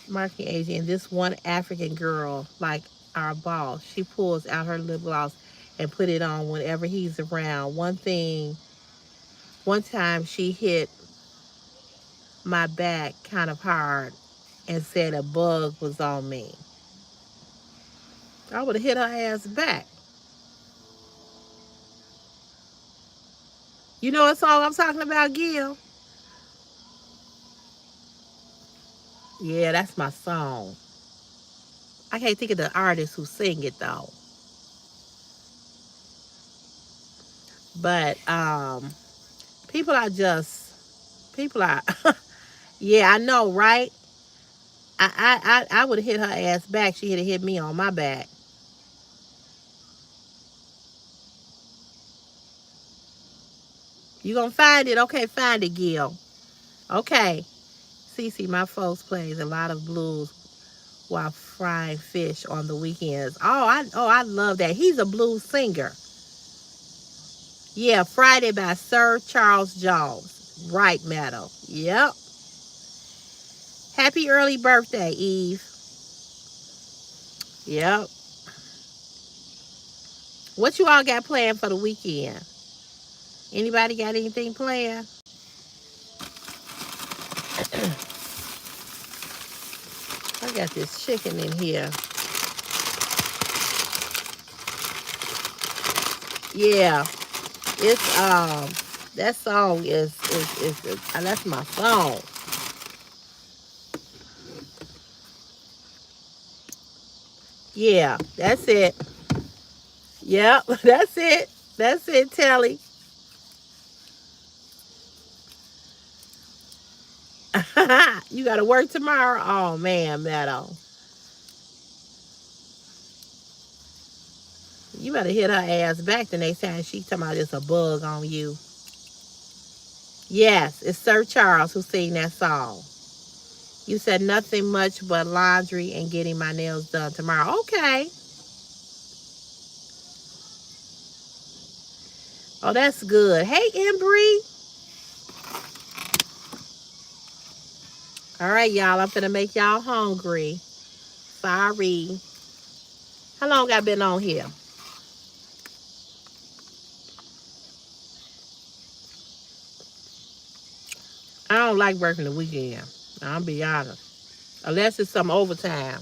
Marketing agent, and this one African girl, like our boss, she pulls out her lip gloss and put it on whenever he's around. One time she hit my back kind of hard and said a bug was on me. I would have hit her ass back. You know what song I'm talking about, Gil? Yeah, that's my song. I can't think of the artist who sing it though. But people are just people are yeah, I know, right? I would have hit her ass back. She would have hit me on my back. You gonna find it? Okay, find it, Gil. Okay. CeCe, my folks plays a lot of blues while frying fish on the weekends. I love that. He's a blues singer. Yeah, Friday by Sir Charles Jones. Right, Meadow. Yep. Happy early birthday, Eve. Yep. What you all got planned for the weekend? Anybody got anything planned? I got this chicken in here. Yeah, it's that song is that's my song. Yeah, that's it. Yep, that's it. That's it, Telly. You got to work tomorrow. Oh man, Meadow, you better hit her ass back the next time she talking about it's a bug on you. Yes, it's Sir Charles who sing that song. You said nothing much but laundry and getting my nails done tomorrow. Okay. Oh, that's good. Hey, Embry. All right, y'all. I'm finna make y'all hungry. Sorry. How long I been on here? I don't like working the weekend. I'll be honest. Unless it's some overtime.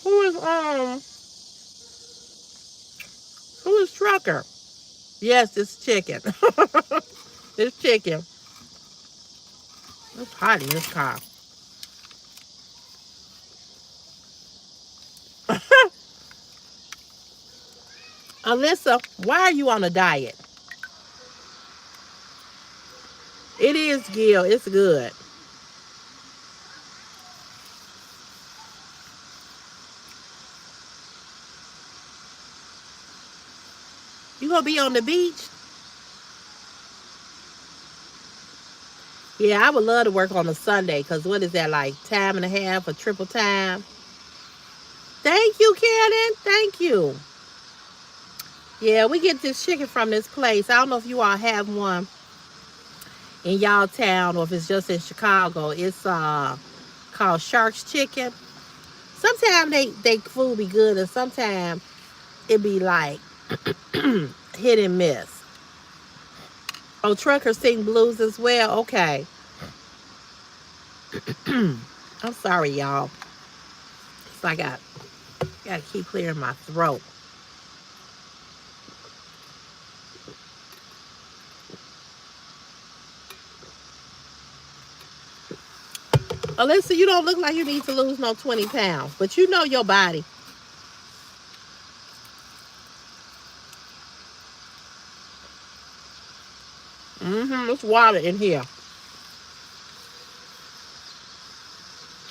Who is who is Trucker? Yes, it's chicken. It's chicken. It's hot in this car. Alyssa, why are you on a diet? is, Gil. It's good. You gonna be on the beach? Yeah, I would love to work on a Sunday because what is that, like time and a half or triple time? Thank you, Cannon. Thank you. Yeah, we get this chicken from this place. I don't know if you all have one in y'all town or if it's just in Chicago. It's called Shark's Chicken. Sometimes they food be good and sometimes it be like hit and miss. Oh, truckers sing blues as well. Okay. I'm sorry, y'all. So I gotta keep clearing my throat. Alyssa, you don't look like you need to lose no 20 pounds, but you know your body. It's water in here.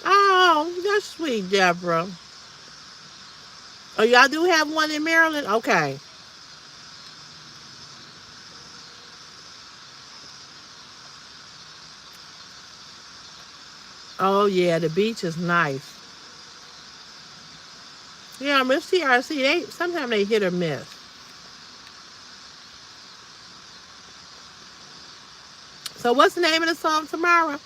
Oh, that's sweet, Deborah. Oh, y'all do have one in Maryland? Okay. Oh, yeah, the beach is nice. Yeah, Miss TRC, sometimes they hit or miss. So what's the name of the song tomorrow?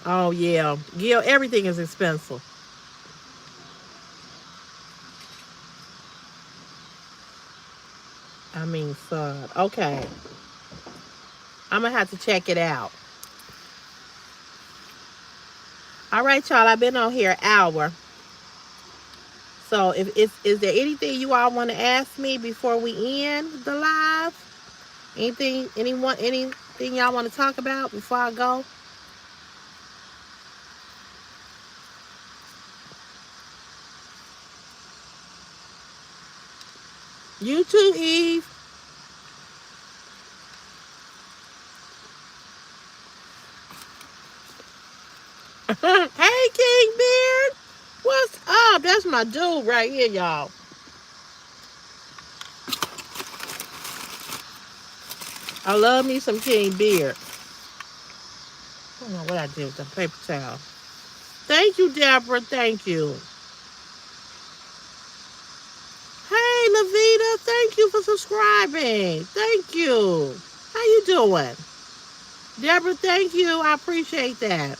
Oh, yeah. Gil, everything is expensive. I mean, son. Okay. I'm going to have to check it out. All right, y'all. I've been on here an hour. So is there anything you all want to ask me before we end the live? Anything y'all want to talk about before I go? You too, Eve. Hey, King Beard. What's up? That's my dude right here, y'all. I love me some King Beard. I don't know what I did with the paper towel. Thank you, Deborah. Thank you. Hey, Lavita. Thank you for subscribing. Thank you. How you doing? Deborah, thank you. I appreciate that.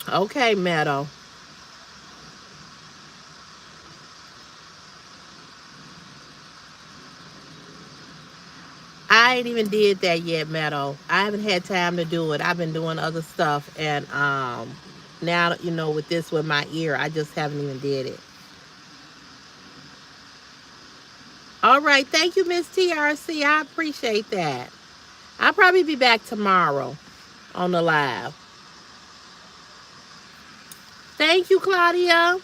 Okay, Meadow. I ain't even did that yet, Meadow. I haven't had time to do it. I've been doing other stuff, and now with this with my ear, I just haven't even did it. All right, thank you, Miss TRC. I appreciate that. I'll probably be back tomorrow on the live. Thank you, Claudia.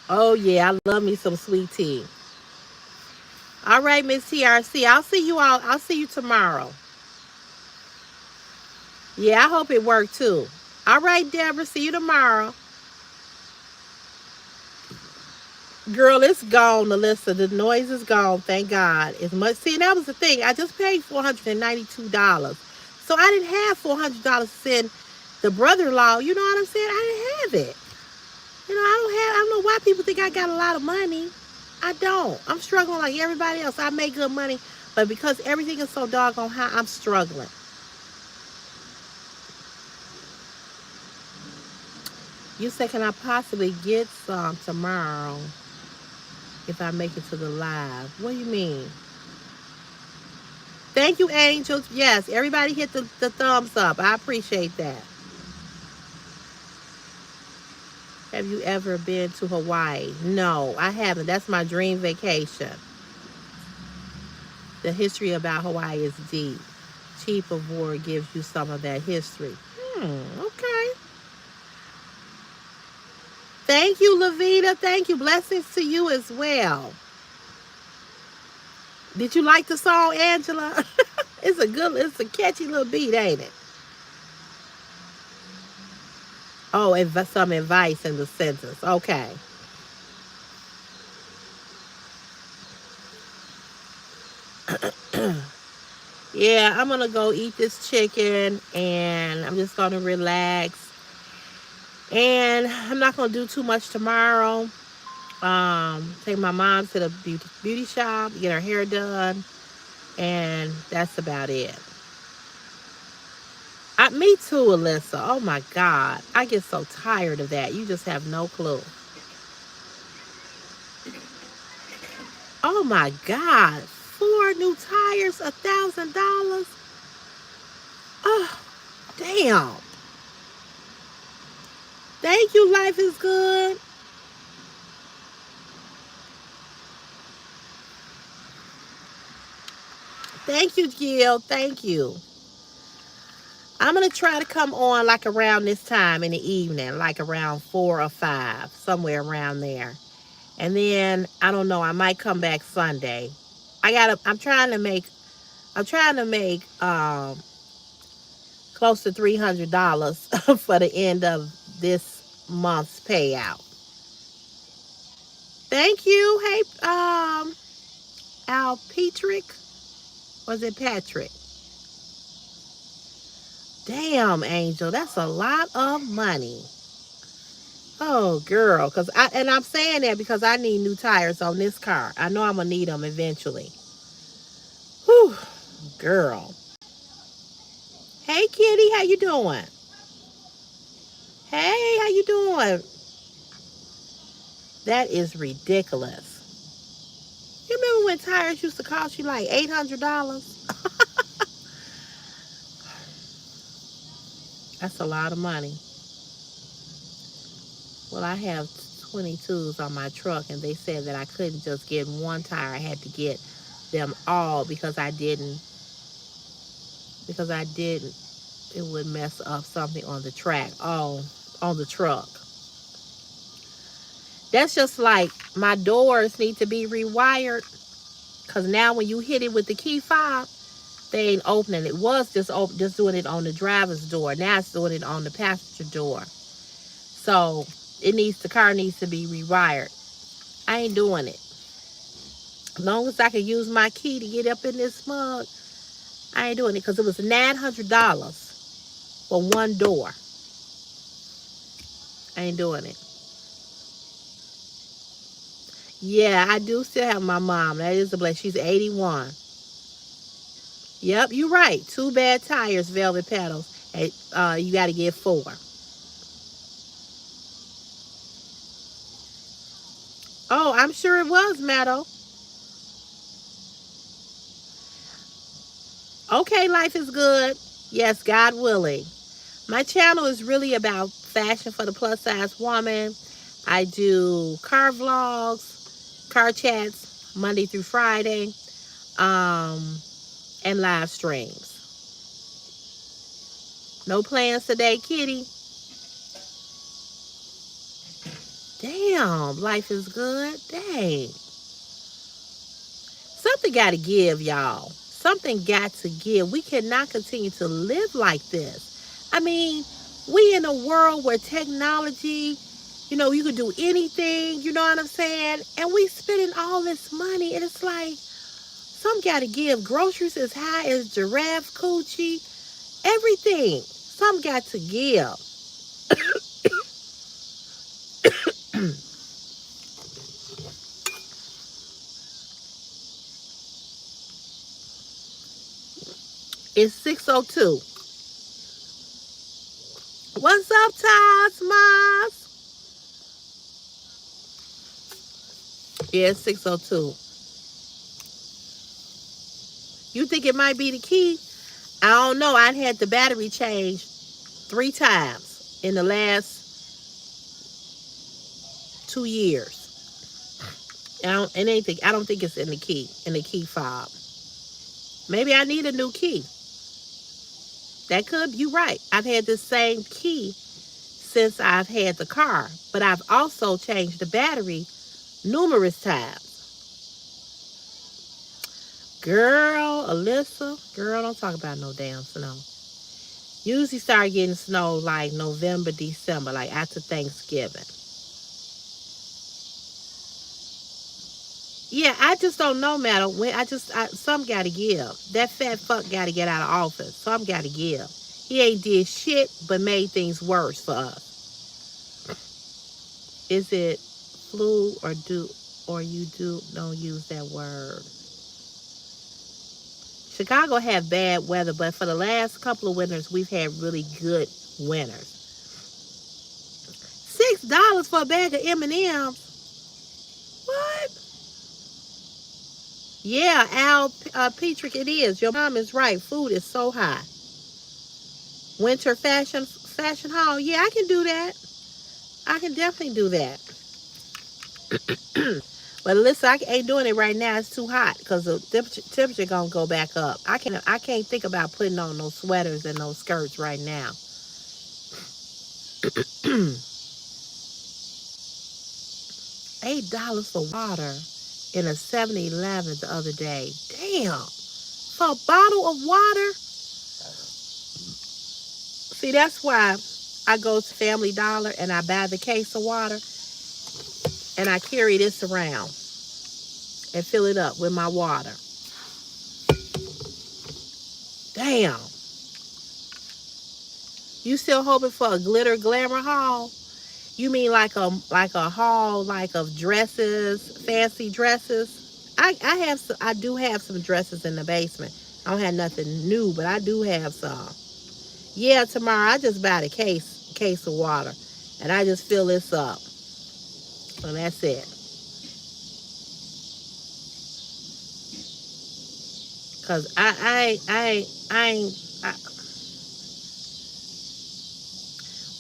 Oh yeah, I love me some sweet tea. All right, Miss TRC. I'll see you all. I'll see you tomorrow. Yeah, I hope it worked too. All right, Deborah. See you tomorrow. Girl, it's gone, Alyssa. The noise is gone. Thank God. As much. See, that was the thing. I just paid $492, so I didn't have $400 to send the brother-in-law. You know what I'm saying? I didn't have it. I don't know why people think I got a lot of money. I don't. I'm struggling like everybody else. I make good money, but because everything is so doggone high, I'm struggling. You said, can I possibly get some tomorrow if I make it to the live? What do you mean? Thank you, angels. Yes, everybody hit the thumbs up. I appreciate that. Have you ever been to Hawaii? No, I haven't. That's my dream vacation. The history about Hawaii is deep. Chief of War gives you some of that history. Okay. Thank you, Lavita. Thank you. Blessings to you as well. Did you like the song, Angela? It's a catchy little beat, ain't it? Oh, and some advice in the sentence. Okay. Yeah, I'm gonna go eat this chicken and I'm just gonna relax. And I'm not gonna do too much tomorrow. Take my mom to the beauty shop, get her hair done, and that's about it. Me too, Alyssa. Oh my God. I get so tired of that. You just have no clue. Oh my God. 4 new tires, $1,000. Oh, damn. Thank you, life is good. Thank you, Gil. Thank you. I'm going to try to come on like around this time in the evening, like around 4 or 5, somewhere around there. And then I don't know, I might come back Sunday. I'm trying to make close to $300 for the end of this month's payout. Thank you. Hey, Al Patrick. Was it Patrick? Damn, Angel, that's a lot of money. Oh, girl, I'm saying that because I need new tires on this car. I know I'm gonna need them eventually. Whew, girl. Hey, Kitty, how you doing? Hey, how you doing? That is ridiculous. You remember when tires used to cost you like $800? That's a lot of money. Well, I have 22s on my truck, and they said that I couldn't just get one tire. I had to get them all because I didn't, it would mess up something on the track, on the truck. That's just like my doors need to be rewired because now when you hit it with the key fob, they ain't opening. It was just doing it on the driver's door. Now it's doing it on the passenger door. So the car needs to be rewired. I ain't doing it. As long as I can use my key to get up in this mug, I ain't doing it because it was $900 for one door. I ain't doing it. Yeah, I do still have my mom. That is a blessing. She's 81. Yep, you're right. 2 bad tires, velvet petals. And, you got to get 4. Oh, I'm sure it was, Meadow. Okay, life is good. Yes, God willing. My channel is really about fashion for the plus size woman. I do car vlogs, car chats, Monday through Friday, um, and live streams. No plans today, kitty. Damn, life is good. Dang. Something got to give, y'all. Something got to give. We cannot continue to live like this. I mean, we in a world where technology, you can do anything, you know what I'm saying? And we spending all this money, and it's like, some got to give. Groceries as high as giraffe coochie, everything. Some got to give. It's 6:02. What's up, Tasmas? Yeah, it's 6:02. You think it might be the key? I don't know. I had the battery changed 3 times in the last 2 years. I don't think it's in the key fob. Maybe I need a new key. That could, you right. I've had the same key since I've had the car, but I've also changed the battery numerous times. Girl, Alyssa, girl, don't talk about no damn snow. Usually start getting snow like November, December, like after Thanksgiving. Yeah, I just don't know, matter when. Some gotta give. That fat fuck gotta get out of office. Some gotta give. He ain't did shit but made things worse for us. Is it flu or you do don't use that word? Chicago have bad weather, but for the last couple of winters, we've had really good winters. $6 for a bag of M&Ms. What? Yeah, Al Petrick, it is. Your mom is right. Food is so high. Winter fashion haul. Yeah, I can do that. I can definitely do that. But listen, I ain't doing it right now. It's too hot because the temperature gonna go back up. I can't think about putting on those sweaters and those skirts right now. $8 for water in a 7-Eleven the other day. Damn. For a bottle of water? See, that's why I go to Family Dollar and I buy the case of water and I carry this around and fill it up with my water. Damn. You still hoping for a glitter glamour haul? You mean like a haul like of dresses, fancy dresses? I do have some dresses in the basement. I don't have nothing new, but I do have some. Yeah, tomorrow I just buy the case of water, and I just fill this up, and that's it. Cause I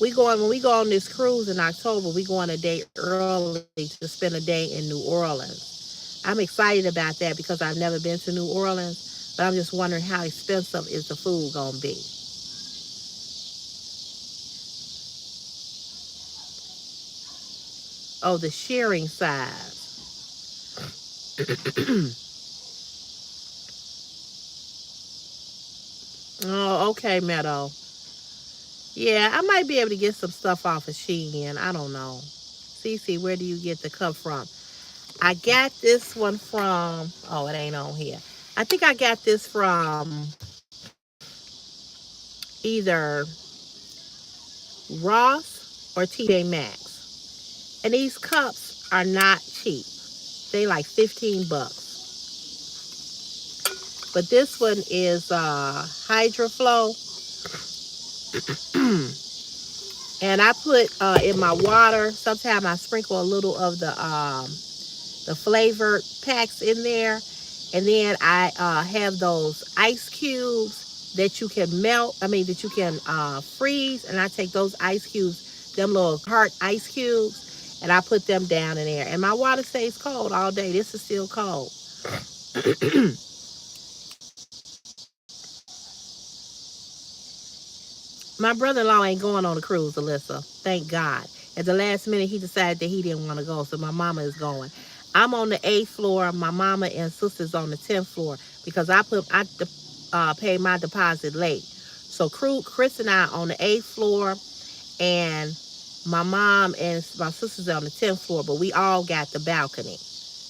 we going when we go on this cruise in October. We going a day early to spend a day in New Orleans. I'm excited about that because I've never been to New Orleans, but I'm just wondering how expensive is the food gonna be. Oh, the sharing size. Oh, okay, Meadow. Yeah, I might be able to get some stuff off of Shein. I don't know. CeCe, where do you get the cup from? I got this one from, oh, it ain't on here. I think I got this from either Ross or TJ Maxx. And these cups are not cheap. They like 15 bucks. But this one is Hydroflow. And I put in my water, sometimes I sprinkle a little of the flavored packs in there. And then I have those ice cubes that you can melt, that you can freeze. And I take those ice cubes, them little heart ice cubes, and I put them down in there. And my water stays cold all day. This is still cold. My brother-in-law ain't going on a cruise, Alyssa. Thank God. At the last minute, he decided that he didn't want to go, so my mama is going. I'm on the 8th floor. My mama and sister's on the 10th floor because I paid my deposit late. So Chris and I on the 8th floor, and my mom and my sister's on the 10th floor, but we all got the balcony.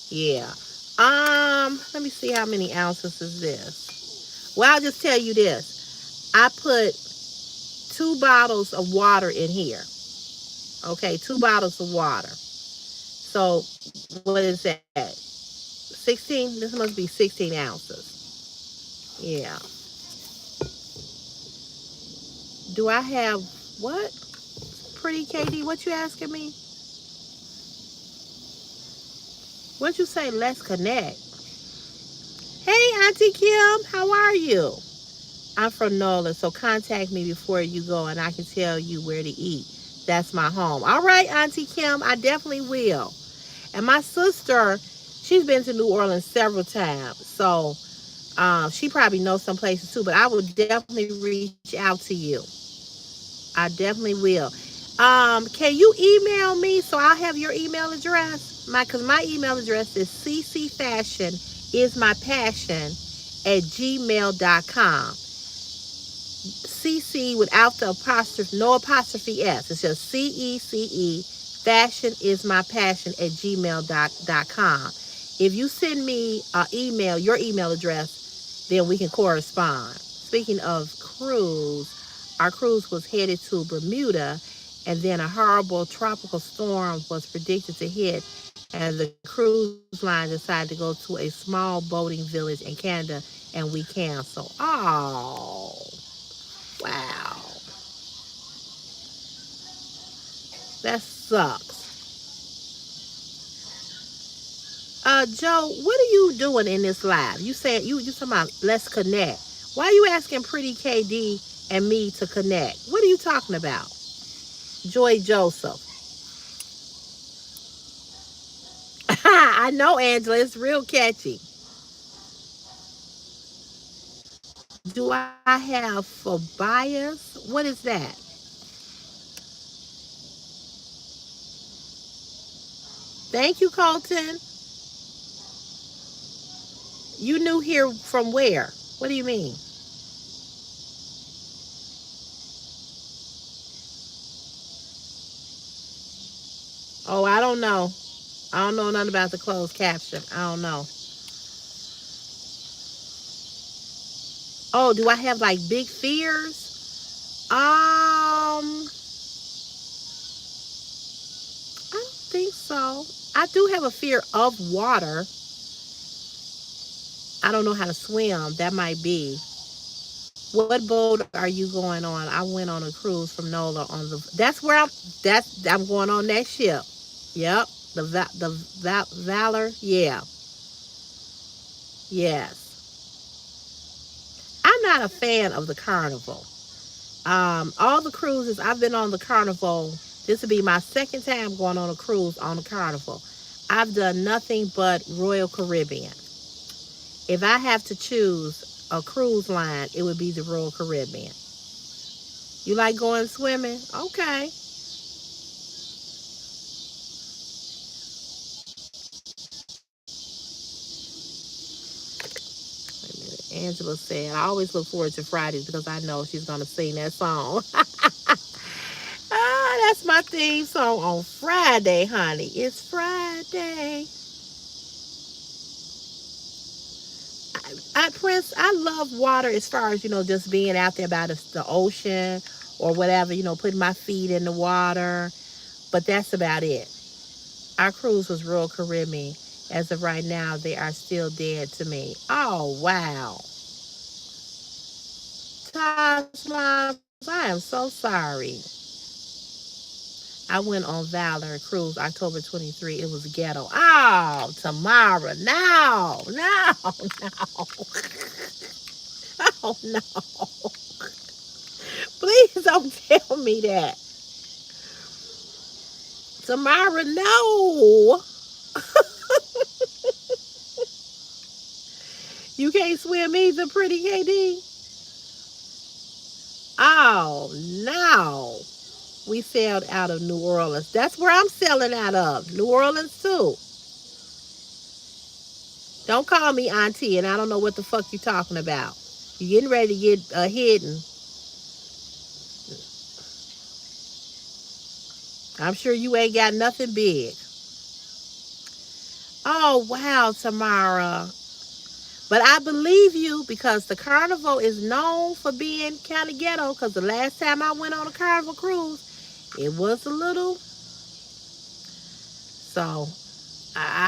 Yeah. Let me see how many ounces is this. Well, I'll just tell you this. I put 2 bottles of water in here. Okay, 2 bottles of water. So what is that? 16? This must be 16 ounces. Yeah. Do I have what? Pretty KD, what you asking me? What you say? Let's connect. Hey, Auntie Kim, how are you? I'm from NOLA, so contact me before you go and I can tell you where to eat. That's my home. All right, Auntie Kim, I definitely will. And my sister, she's been to New Orleans several times. So She probably knows some places too, but I will definitely reach out to you. I definitely will. Can you email me so I'll have your email address? Cause my email address is CC is my passion at gmail.com. CC without the apostrophe, no apostrophe S. It's just CECE. Fashion is my passion at gmail.com. If you send me an email, your email address, then we can correspond. Speaking of cruise, our cruise was headed to Bermuda, and then a horrible tropical storm was predicted to hit, and the cruise line decided to go to a small boating village in Canada, and we canceled. Oh, wow. That sucks. Joe, what are you doing in this live? You said you talking about let's connect. Why are you asking Pretty KD and me to connect? What are you talking about? Joy Joseph. I know, Angela. It's real catchy. Do I have for bias? What is that? Thank you, Colton. You knew here from where? What do you mean? Oh, I don't know. I don't know nothing about the closed caption. I don't know. Oh, do I have like big fears? I don't think so. I do have a fear of water. I don't know how to swim. That might be. What boat are you going on? I went on a cruise from NOLA on the. That's where I'm. I'm going on that ship. Yep. The Valor. Yeah. Yes. I'm not a fan of the Carnival. All the cruises I've been on the Carnival. This will be my second time going on a cruise on the Carnival. I've done nothing but Royal Caribbean. If I have to choose a cruise line, it would be the Royal Caribbean. You like going swimming? Okay. Wait a minute. Angela said, I always look forward to Fridays because I know she's going to sing that song. That's my theme song on Friday, honey. It's Friday. Prince, I love water as far as, just being out there by the ocean or whatever, putting my feet in the water. But that's about it. Our cruise was Royal Caribbean. As of right now, they are still dead to me. Oh, wow. Taj Moms, I am so sorry. I went on Valor Cruise October 23. It was ghetto. Oh, Tamara. No, no, no. Oh, no. Please don't tell me that. Tamara, no. You can't swim either, Pretty KD. Oh, no. We sailed out of New Orleans. That's where I'm sailing out of. New Orleans, too. Don't call me auntie and I don't know what the fuck you talking about. You getting ready to get hidden. I'm sure you ain't got nothing big. Oh, wow, Tamara. But I believe you because the carnival is known for being kind of ghetto. Because the last time I went on a carnival cruise, it was a little. So I'm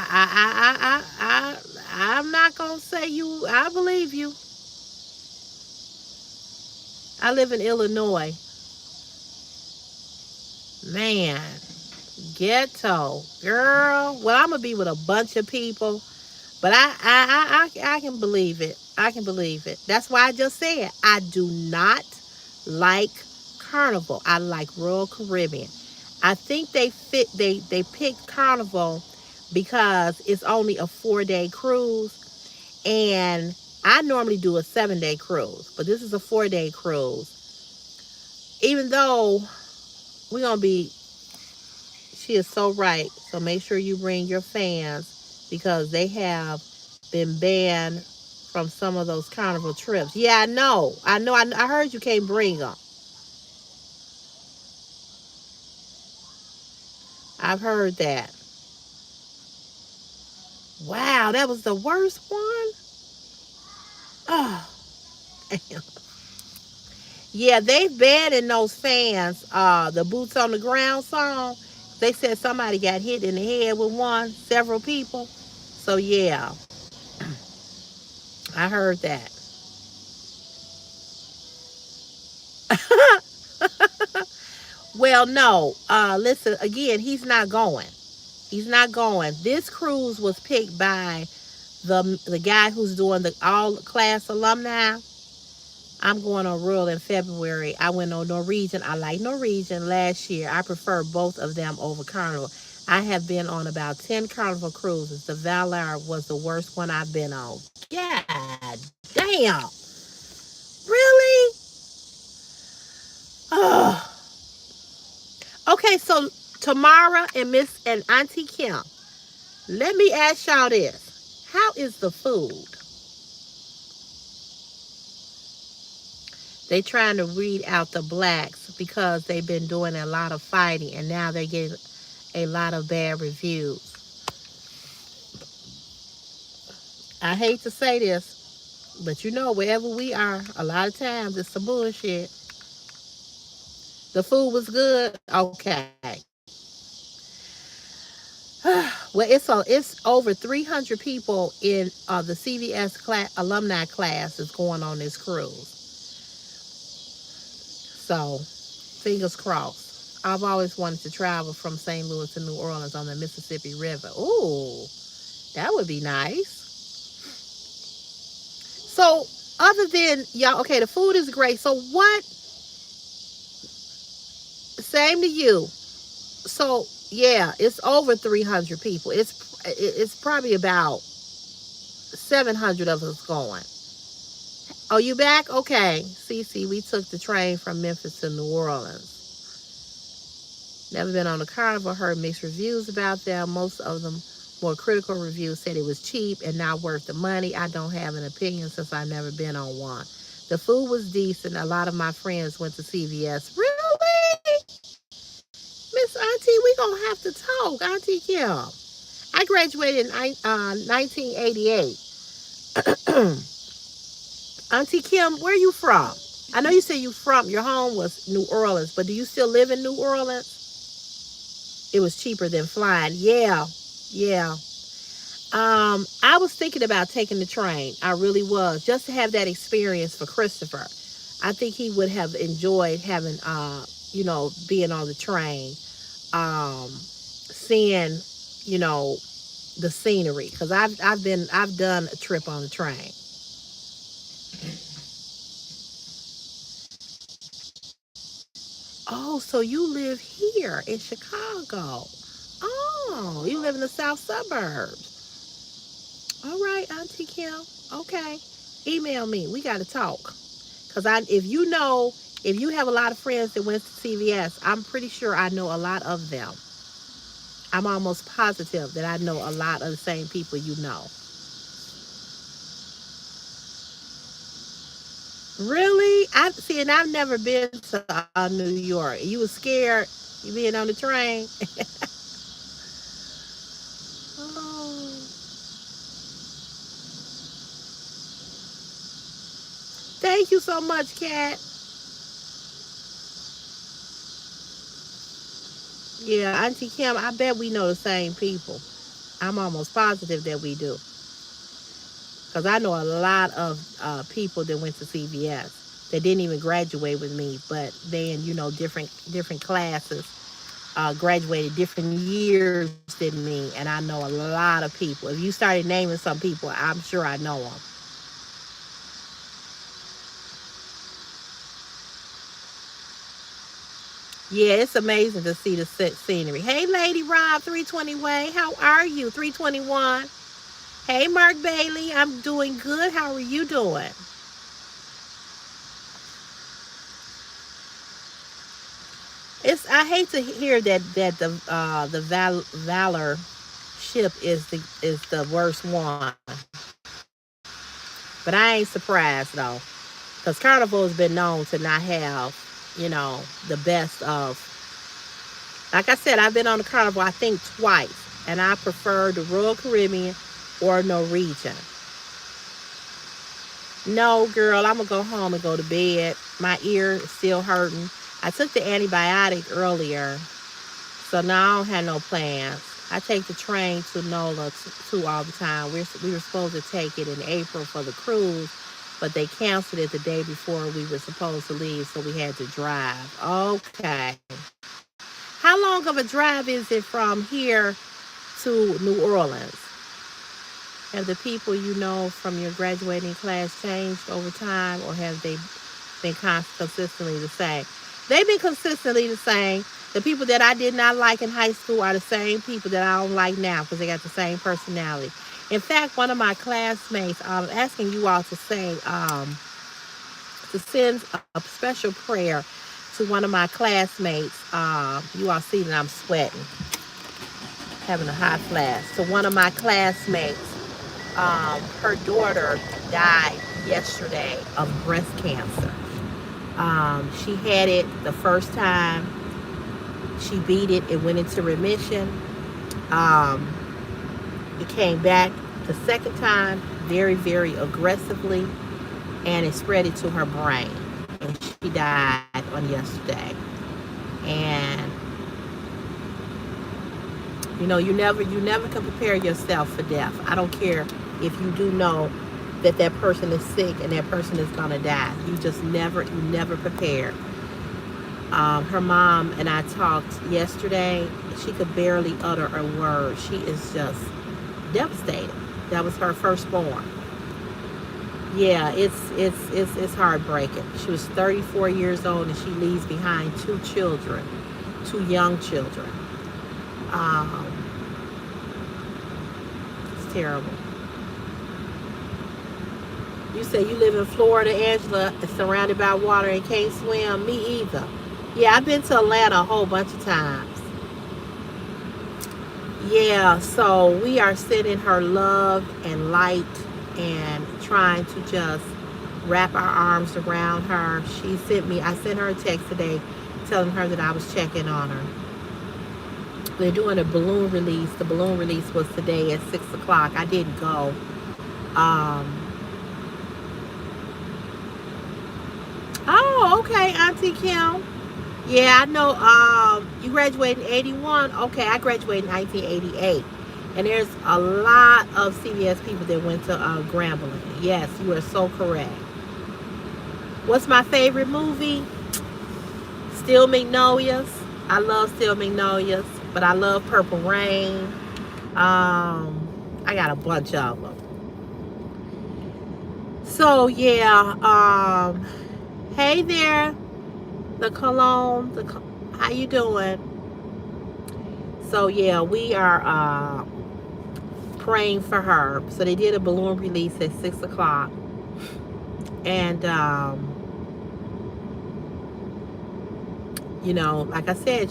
not gonna say you. I believe you. I live in Illinois. Man, ghetto girl. Well, I'm gonna be with a bunch of people, but I can believe it. I can believe it. That's why I just said I do not like Carnival. I like Royal Caribbean. I think they picked Carnival because it's only a 4-day cruise and I normally do a 7-day cruise, but this is a 4-day cruise. Even though we're going to be, she is so right. So make sure you bring your fans because they have been banned from some of those carnival trips. Yeah, I know. I heard you can't bring them. I've heard that. Wow, that was the worst one? Oh, damn. Yeah, they banning those fans, the boots on the ground song. They said somebody got hit in the head with one, several people. So yeah, I heard that. Well, no. Listen, again, he's not going. He's not going. This cruise was picked by the guy who's doing the all class alumni. I'm going on Royal in February. I went on Norwegian. I like Norwegian last year. I prefer both of them over Carnival. I have been on about 10 Carnival cruises. The Valor was the worst one I've been on. God damn. Really? Oh. Okay, so Tamara and Miss and Auntie Kim, let me ask y'all this. How is the food? They trying to weed out the blacks because they've been doing a lot of fighting and now they're getting a lot of bad reviews. I hate to say this, but you know, wherever we are, a lot of times it's some bullshit. The food was good, okay. Well, it's over 300 people in the CVS alumni class is going on this cruise. So, fingers crossed. I've always wanted to travel from St. Louis to New Orleans on the Mississippi River. Ooh, that would be nice. So, other than y'all, okay, the food is great. So, what? Same to you. So, yeah, it's over 300 people. It's probably about 700 of us going. Oh, you back? Okay. CeCe, we took the train from Memphis to New Orleans. Never been on a carnival, heard mixed reviews about them. Most of them more critical reviews said it was cheap and not worth the money. I don't have an opinion since I've never been on one. The food was decent. A lot of my friends went to CVS. Really? Miss Auntie, we gonna have to talk, Auntie Kim. I graduated in 1988. Auntie Kim, where you from? I know you said your home was New Orleans, but do you still live in New Orleans? It was cheaper than flying. Yeah, yeah. I was thinking about taking the train. I really was, just to have that experience for Christopher. I think he would have enjoyed having, being on the train, seeing, you know, the scenery. Because I've done a trip on the train. Oh, so you live here in Chicago? Oh, you live in the South Suburbs. All right, Auntie Kim. Okay, email me. We got to talk. Cause if you have a lot of friends that went to CVS, I'm pretty sure I know a lot of them. I'm almost positive that I know a lot of the same people you know. Really? I see, and I've never been to New York. You was scared you being on the train? Oh, thank you so much, Kat. Yeah, Auntie Kim, I bet we know the same people. I'm almost positive that we do. Because I know a lot of people that went to CVS that didn't even graduate with me, but they in different classes, graduated different years than me, and I know a lot of people. If you started naming some people, I'm sure I know them. Yeah, it's amazing to see the scenery. Hey, Lady Rob, 320 Way, how are you? 321. Hey, Mark Bailey. I'm doing good. How are you doing? I hate to hear that the Valor ship is the worst one, but I ain't surprised though, because Carnival has been known to not have, the best of. Like I said, I've been on the Carnival I think twice, and I prefer the Royal Caribbean or Norwegian. No, girl, I'm gonna go home and go to bed. My ear is still hurting. I took the antibiotic earlier, so now I don't have no plans. I take the train to NOLA too all the time. We were supposed to take it in April for the cruise, but they canceled it the day before we were supposed to leave, so we had to drive. Okay. How long of a drive is it from here to New Orleans? Have the people you know from your graduating class changed over time, or have they been consistently the same? They've been consistently the same. The people that I did not like in high school are the same people that I don't like now because they got the same personality. In fact, one of my classmates, I'm asking you all to send a special prayer to one of my classmates. You all see that I'm sweating, having a hot flash. To one of my classmates, her daughter died yesterday of breast cancer. She had it the first time. She beat it. It went into remission. Um, it came back the second time very, very aggressively, and it spread it to her brain. And she died on yesterday. And you never can prepare yourself for death. I don't care if you do know that that person is sick and that person is gonna die. You never prepare. Her mom and I talked yesterday. She could barely utter a word. She is just devastated. That was her firstborn. Yeah, it's heartbreaking. She was 34 years old and she leaves behind two children, two young children. Um, it's terrible. You say you live in Florida, Angela, surrounded by water and can't swim. Me either. Yeah, I've been to Atlanta a whole bunch of times. Yeah, so we are sending her love and light and trying to just wrap our arms around her. I sent her a text today telling her that I was checking on her. They're doing a balloon release. The balloon release was today at 6 o'clock. I didn't go. Um, oh, okay, Auntie Kim. Yeah, I know. You graduated in 81. Okay, I graduated in 1988. And there's a lot of CBS people that went to Grambling. Yes, you are so correct. What's my favorite movie? Steel Magnolias. I love Steel Magnolias, but I love Purple Rain. I got a bunch of them. So yeah. Hey there, the cologne. How you doing? So yeah, we are praying for her. So they did a balloon release at 6 o'clock, and like I said,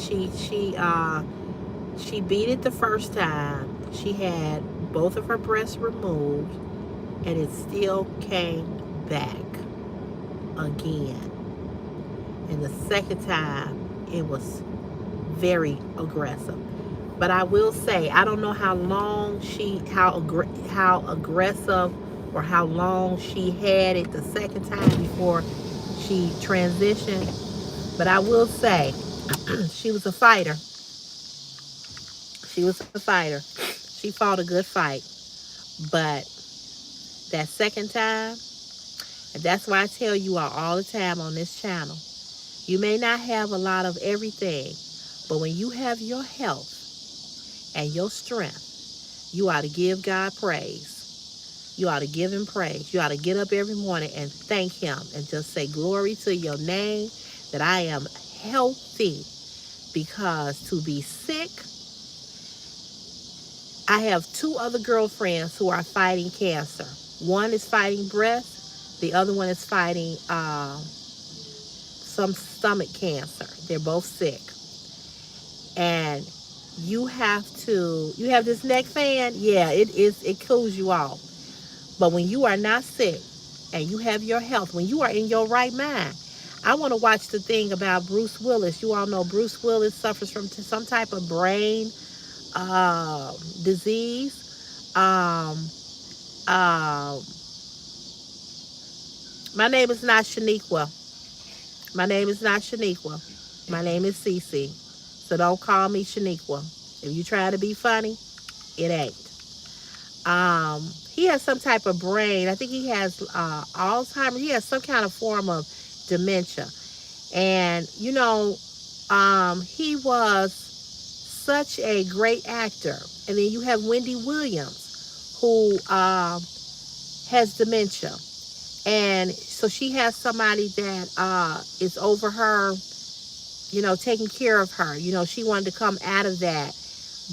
she beat it the first time. She had both of her breasts removed, and it still came back again. And the second time, it was very aggressive. But I will say, I don't know how long how aggressive or how long she had it the second time before she transitioned. But I will say, she was a fighter. She was a fighter. She fought a good fight. But that second time, and that's why I tell you all the time on this channel, you may not have a lot of everything, but when you have your health and your strength, you ought to give God praise. You ought to give him praise. You ought to get up every morning and thank him and just say, glory to your name that I am healthy, because to be sick, I have two other girlfriends who are fighting cancer. One is fighting breast, the other one is fighting some stomach cancer. They're both sick. And you have this neck fan, yeah, it cools you off. But when you are not sick and you have your health, when you are in your right mind, I want to watch the thing about Bruce Willis. You all know Bruce Willis suffers from some type of brain uh, disease. Uh, my name is not Shaniqua. My name is not Shaniqua. My name is CeCe. So don't call me Shaniqua. If you try to be funny, it ain't. He has some type of brain. I think he has Alzheimer's. He has some kind of form of dementia. And he was such a great actor. And then you have Wendy Williams, who has dementia. And so she has somebody that is over her, taking care of her. She wanted to come out of that,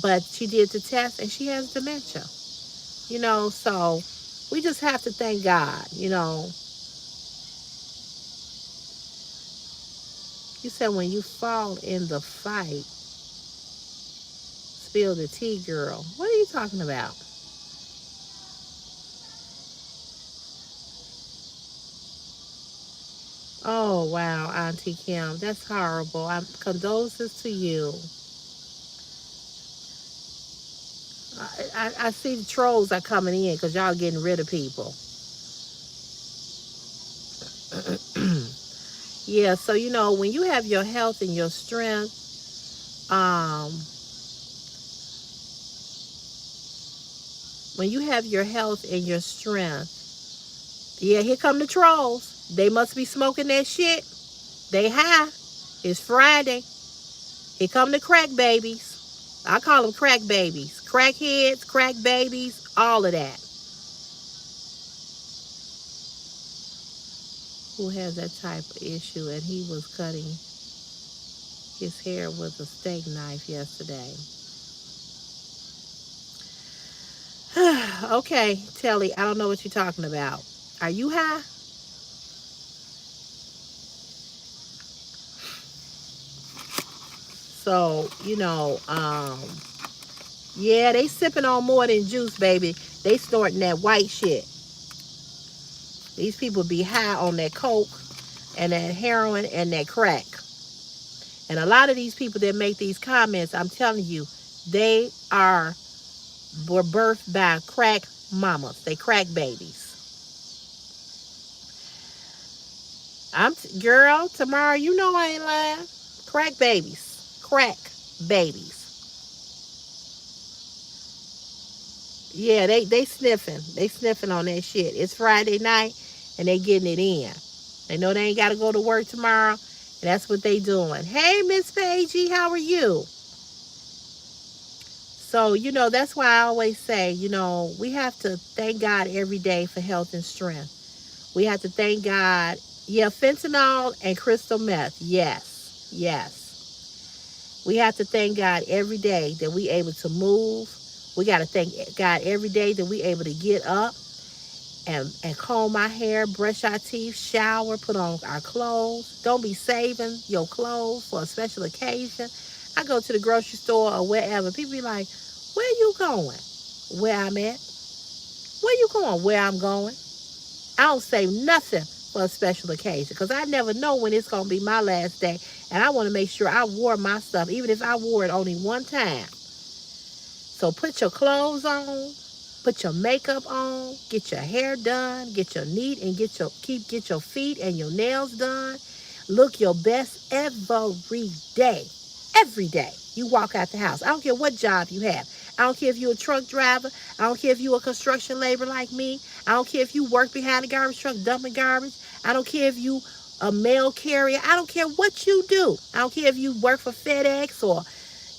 but she did the test and she has dementia. So we just have to thank God. You said when you fall in the fight, spill the tea, girl. What are you talking about? Oh, wow, Auntie Kim. That's horrible. Condolences to you. I see the trolls are coming in because y'all getting rid of people. Yeah, so when you have your health and your strength, um, when you have your health and your strength, yeah, here come the trolls. They must be smoking that shit. They high. It's Friday. Here come the crack babies. I call them crack babies. Crackheads, crack babies, all of that. Who has that type of issue, and he was cutting his hair with a steak knife yesterday. Okay, Telly, I don't know what you're talking about. Are you high? So, yeah, they sipping on more than juice, baby. They snorting that white shit. These people be high on that coke and that heroin and that crack. And a lot of these people that make these comments, I'm telling you, they were birthed by crack mamas. They crack babies. Girl, tomorrow, I ain't lying. Crack babies. Crack babies. Yeah, they sniffing. They sniffing on that shit. It's Friday night and they getting it in. They know they ain't got to go to work tomorrow, and that's what they doing. Hey, Miss Paigey, how are you? So, that's why I always say, we have to thank God every day for health and strength. We have to thank God. Yeah, fentanyl and crystal meth. Yes, yes. We have to thank God every day that we able to move. We got to thank God every day that we able to get up and comb our hair, brush our teeth, shower, put on our clothes. Don't be saving your clothes for a special occasion. I go to the grocery store or wherever. People be like, where you going? Where I'm at. Where you going? Where I'm going. I don't save nothing for a special occasion because I never know when it's going to be my last day. And I want to make sure I wore my stuff, even if I wore it only one time. So put your clothes on, put your makeup on, get your hair done, get your neat and get your feet and your nails done. Look your best every day. Every day you walk out the house. I don't care what job you have. I don't care if you're a truck driver. I don't care if you're a construction laborer like me. I don't care if you work behind a garbage truck dumping garbage. I don't care if you a mail carrier. I don't care what you do. I don't care if you work for FedEx or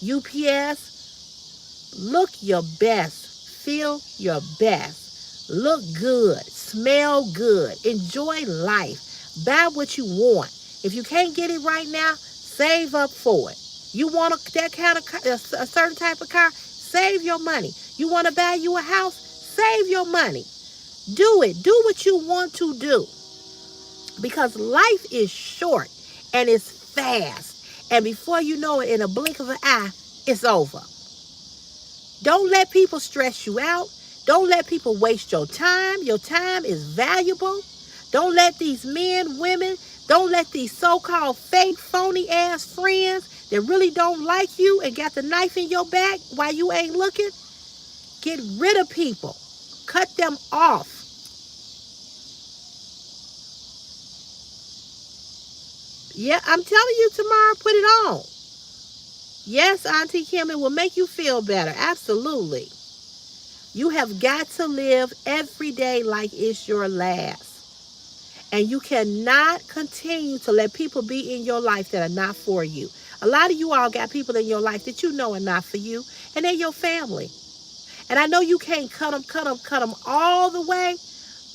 UPS. Look your best. Feel your best. Look good. Smell good. Enjoy life. Buy what you want. If you can't get it right now, save up for it. You want that kind of a certain type of car? Save your money. You want to buy you a house? Save your money. Do it. Do what you want to do. Because life is short and it's fast. And before you know it, in a blink of an eye, it's over. Don't let people stress you out. Don't let people waste your time. Your time is valuable. Don't let these men, women, don't let these so-called fake, phony ass friends that really don't like you and got the knife in your back while you ain't looking. Get rid of people. Cut them off. Yeah, I'm telling you tomorrow, put it on. Yes, Auntie Kim, it will make you feel better. Absolutely. You have got to live every day like it's your last. And you cannot continue to let people be in your life that are not for you. A lot of you all got people in your life that you know are not for you, and they're your family. And I know you can't cut them all the way,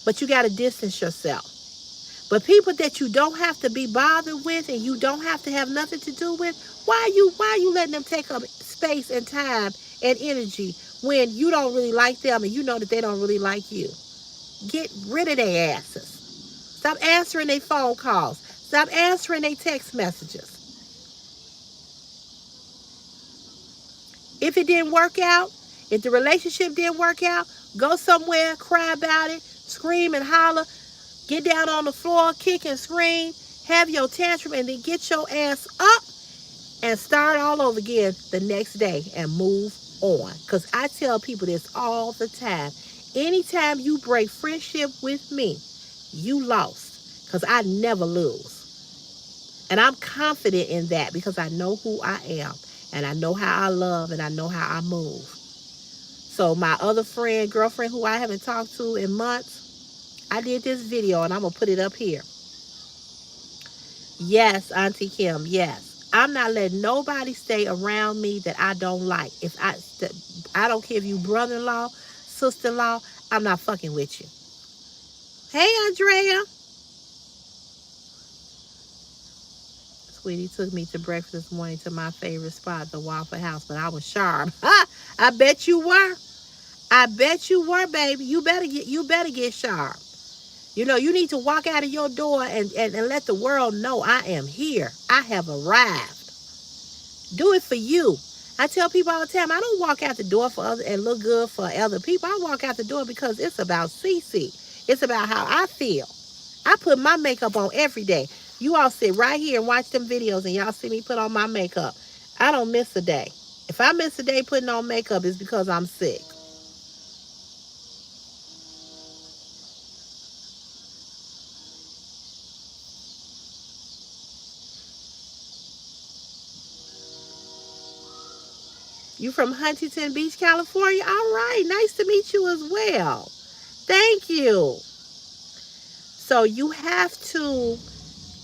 but you got to distance yourself. But people that you don't have to be bothered with and you don't have to have nothing to do with, why are you letting them take up space and time and energy when you don't really like them and you know that they don't really like you? Get rid of their asses. Stop answering their phone calls. Stop answering their text messages. If it didn't work out, if the relationship didn't work out, go somewhere, cry about it, scream and holler, get down on the floor, kick and scream, have your tantrum, and then get your ass up and start all over again the next day and move on. Because I tell people this all the time. Anytime you break friendship with me, you lost. Because I never lose. And I'm confident in that because I know who I am. And I know how I love and I know how I move. So my other friend, girlfriend who I haven't talked to in months, I did this video and I'm going to put it up here. Yes, Auntie Kim, yes. I'm not letting nobody stay around me that I don't like. If I don't care if you brother-in-law, sister-in-law, I'm not fucking with you. Hey, Andrea. Sweetie took me to breakfast this morning to my favorite spot, the Waffle House, but I was sharp. I bet you were. I bet you were, baby. You better get sharp. You know, you need to walk out of your door and let the world know I am here. I have arrived. Do it for you. I tell people all the time, I don't walk out the door for other and look good for other people. I walk out the door because it's about CeCe. It's about how I feel. I put my makeup on every day. You all sit right here and watch them videos and y'all see me put on my makeup. I don't miss a day. If I miss a day putting on makeup, it's because I'm sick. You from Huntington Beach, California? All right. Nice to meet you as well. Thank you. So you have to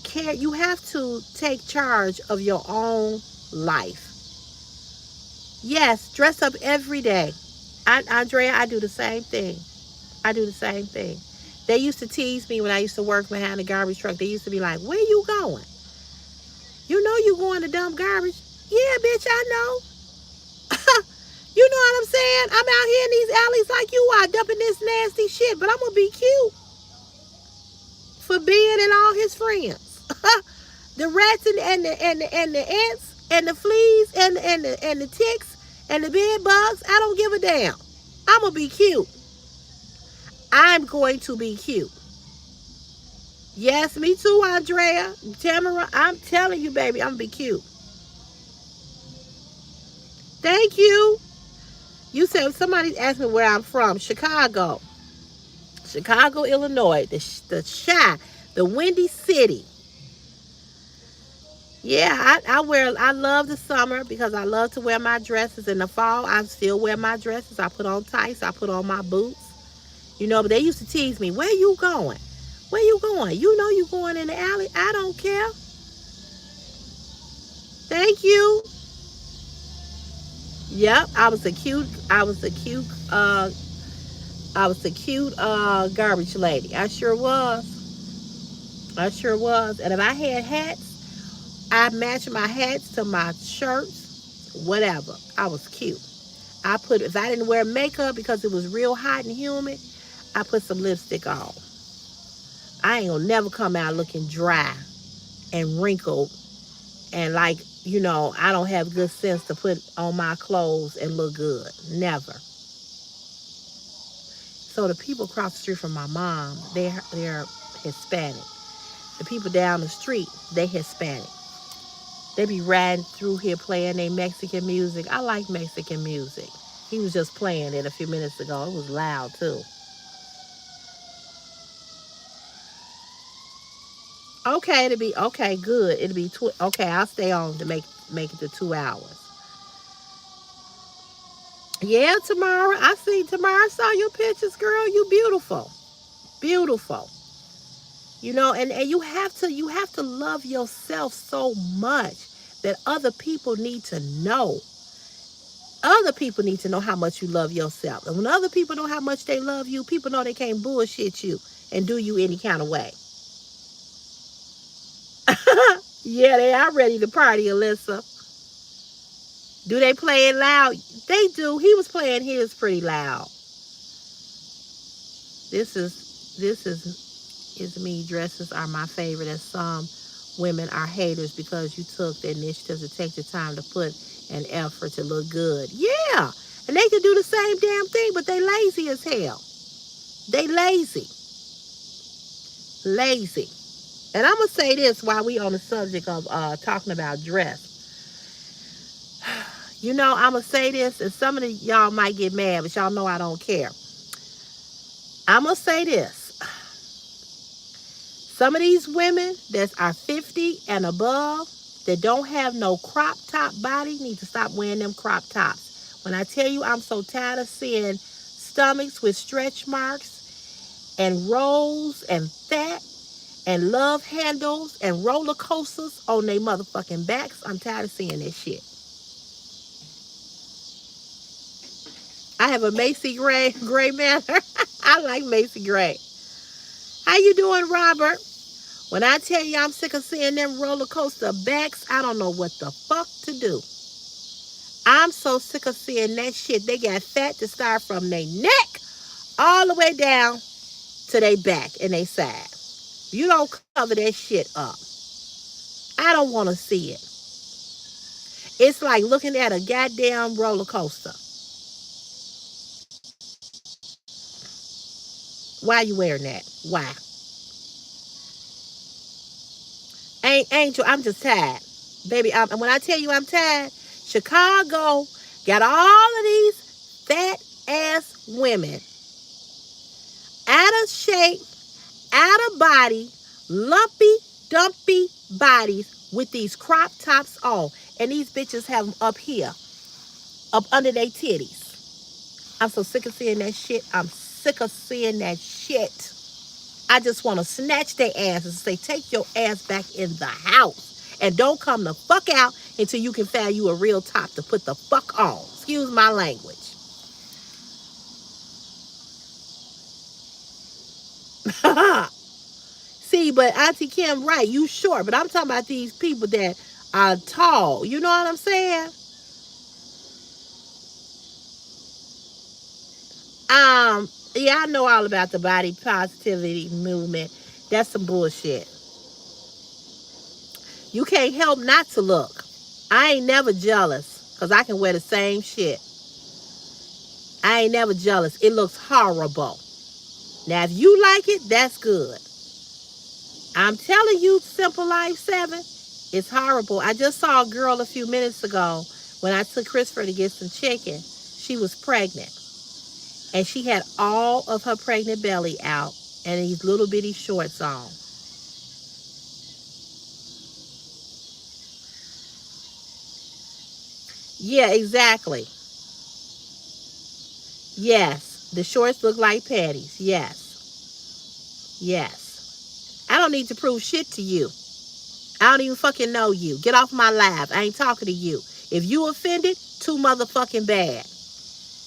care. You have to take charge of your own life. Yes, dress up every day. Andrea, I do the same thing. I do the same thing. They used to tease me when I used to work behind the garbage truck. They used to be like, where you going? You know you going to dump garbage? Yeah, bitch, I know. You know what I'm saying? I'm out here in these alleys like you are dumping this nasty shit, but I'm going to be cute for Ben and all his friends. The rats and the ants and the fleas and the ticks and the bed bugs, I don't give a damn. I'm going to be cute. I'm going to be cute. Yes, me too, Andrea. Tamara, I'm telling you, baby, I'm going to be cute. Thank you. You said somebody asked me where I'm from. Chicago, Illinois. The Windy City. Yeah, I love the summer because I love to wear my dresses. In the fall, I still wear my dresses. I put on tights. I put on my boots. You know, but they used to tease me. Where you going? Where you going? You know you going in the alley. I don't care. Thank you. Yep, I was the cute garbage lady. I sure was. I sure was. And if I had hats, I matched my hats to my shirts, whatever. I was cute. If I didn't wear makeup because it was real hot and humid, I put some lipstick on. I ain't gonna never come out looking dry and wrinkled and like, I don't have good sense to put on my clothes and look good. Never. So the people across the street from my mom, they're Hispanic. The people down the street, they Hispanic. They be riding through here playing their Mexican music. I like Mexican music. He was just playing it a few minutes ago. It was loud too. Okay, it'll be okay. Good. It'll be okay. I'll stay on to make it to 2 hours. Yeah, Tamara. I see Tamara. I saw your pictures, girl. You beautiful, beautiful. And you have to love yourself so much that other people need to know. Other people need to know how much you love yourself. And when other people know how much they love you, people know they can't bullshit you and do you any kind of way. Yeah, they are ready to party, Alyssa. Do they play it loud? They do. He was playing his pretty loud. This is me. Dresses are my favorite, and some women are haters because you took the initiative to take the time to put an effort to look good. Yeah, and they can do the same damn thing, but they lazy as hell. They lazy, lazy. And I'm gonna say this while we on the subject of talking about dress. I'm gonna say this, and some of y'all might get mad, but y'all know I don't care. I'm gonna say this. Some of these women that are 50 and above that don't have no crop top body need to stop wearing them crop tops. When I tell you I'm so tired of seeing stomachs with stretch marks and rolls and fat and love handles and roller coasters on their motherfucking backs, I'm tired of seeing this shit. I have a Macy Gray manner. I like Macy Gray. How you doing, Robert? When I tell you I'm sick of seeing them roller coaster backs, I don't know what the fuck to do. I'm so sick of seeing that shit. They got fat to start from their neck all the way down to their back and their side. You don't cover that shit up. I don't want to see it. It's like looking at a goddamn roller coaster. Why you wearing that? Why? Angel, I'm just tired. Baby, and when I tell you I'm tired, Chicago got all of these fat ass women out of shape, out of body, lumpy, dumpy bodies with these crop tops on. And these bitches have them up here, up under their titties. I'm so sick of seeing that shit. I'm sick of seeing that shit. I just want to snatch their asses and say, take your ass back in the house. And don't come the fuck out until you can find you a real top to put the fuck on. Excuse my language. See, but Auntie Kim, right, you short. But I'm talking about these people that are tall. You know what I'm saying? Yeah, I know all about the body positivity movement. That's some bullshit. You can't help not to look. I ain't never jealous because I can wear the same shit. I ain't never jealous. It looks horrible. Now, if you like it, that's good. I'm telling you, Simple Life 7, it's horrible. I just saw a girl a few minutes ago when I took Christopher to get some chicken. She was pregnant. And she had all of her pregnant belly out and these little bitty shorts on. Yeah, exactly. Yes. The shorts look like panties. Yes. Yes. I don't need to prove shit to you. I don't even fucking know you. Get off my live. I ain't talking to you. If you offended, too motherfucking bad.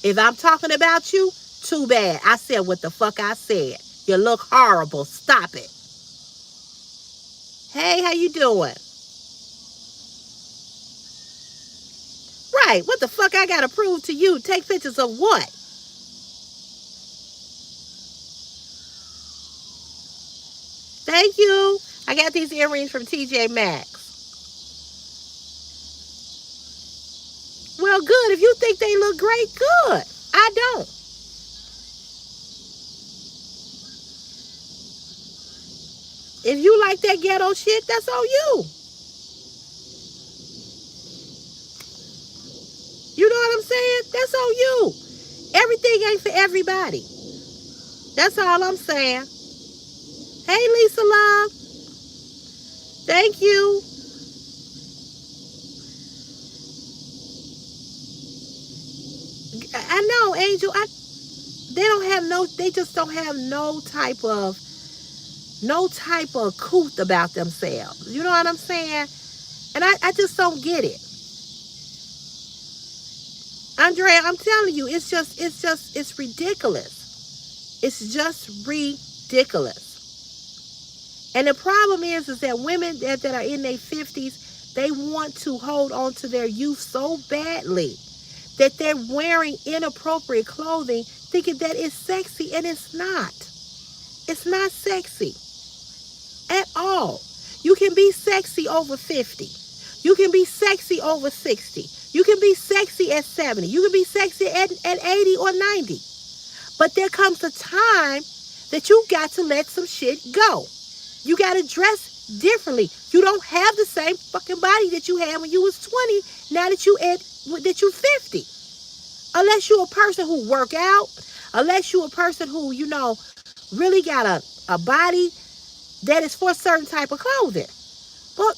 If I'm talking about you, too bad. I said what the fuck I said. You look horrible. Stop it. Hey, how you doing? Right. What the fuck I gotta prove to you? Take pictures of what? Thank you. I got these earrings from TJ Maxx. Well, good. If you think they look great, good. I don't. If you like that ghetto shit, that's on you. You know what I'm saying? That's on you. Everything ain't for everybody. That's all I'm saying. Hey, Lisa Love. Thank you. I know, Angel. They don't have no. They just don't have no type of couth about themselves. You know what I'm saying? And I just don't get it. Andrea, I'm telling you, it's ridiculous. It's just ridiculous. And the problem is that women that are in their 50s, they want to hold on to their youth so badly that they're wearing inappropriate clothing thinking that it's sexy, and it's not. It's not sexy at all. You can be sexy over 50. You can be sexy over 60. You can be sexy at 70. You can be sexy at 80 or 90. But there comes a time that you got to let some shit go. You got to dress differently. You don't have the same fucking body that you had when you was 20 now that you 50. Unless you're a person who work out, unless you're a person who, really got a body that is for a certain type of clothing. But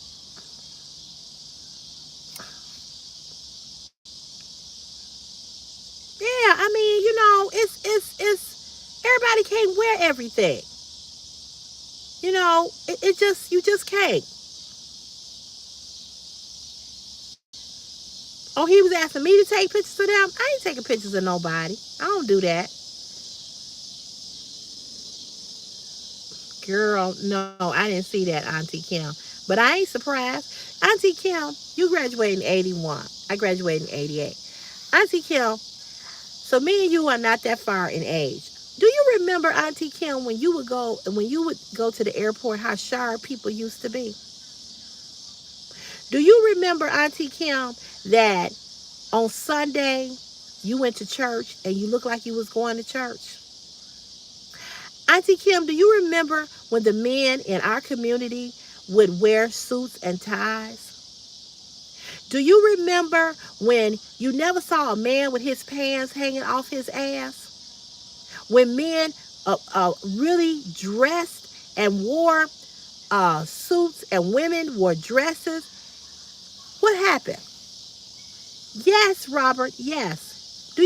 yeah, I mean, it's everybody can't wear everything. You just can't. Oh, he was asking me to take pictures of them. I ain't taking pictures of nobody. I don't do that. Girl, no, I didn't see that, Auntie Kim. But I ain't surprised. Auntie Kim, you graduated in 81. I graduated in 88. Auntie Kim, so me and you are not that far in age. Do you remember, Auntie Kim, when you would go to the airport, how sharp people used to be? Do you remember, Auntie Kim, that on Sunday you went to church and you looked like you was going to church? Auntie Kim, do you remember when the men in our community would wear suits and ties? Do you remember when you never saw a man with his pants hanging off his ass? When men really dressed and wore suits and women wore dresses? What happened? Yes, Robert, yes. Do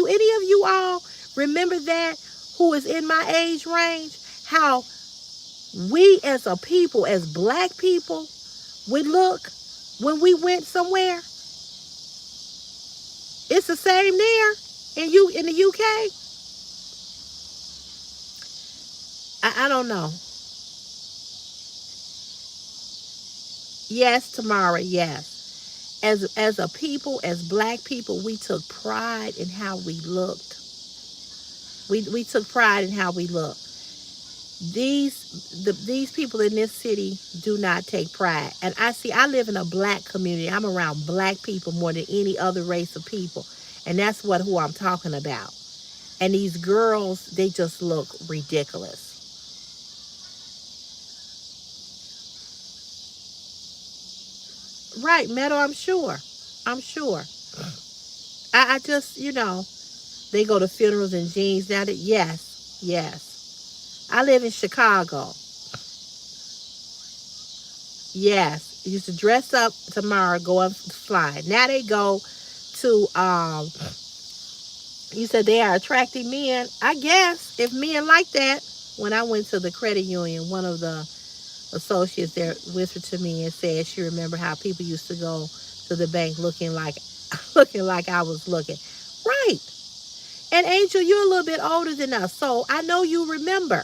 any of you all remember that, who is in my age range? How we as a people, as black people, would look when we went somewhere? It's the same there in the UK. I don't know. Yes, Tamara, yes. As a people, as black people, we took pride in how we looked. We took pride in how we look. These people in this city do not take pride. And I live in a black community. I'm around black people more than any other race of people. And that's who I'm talking about. And these girls, they just look ridiculous. Right, Meadow, I'm sure. I'm sure. I just, they go to funerals in jeans now. That yes, yes. I live in Chicago. Yes, used to dress up tomorrow, go up flying. Now they go to you said they are attracting men. I guess if men like that. When I went to the credit union, one of the associates there whispered to me and said she remembered how people used to go to the bank looking like looking like I was looking. Right. And Angel, you're a little bit older than us, so I know you remember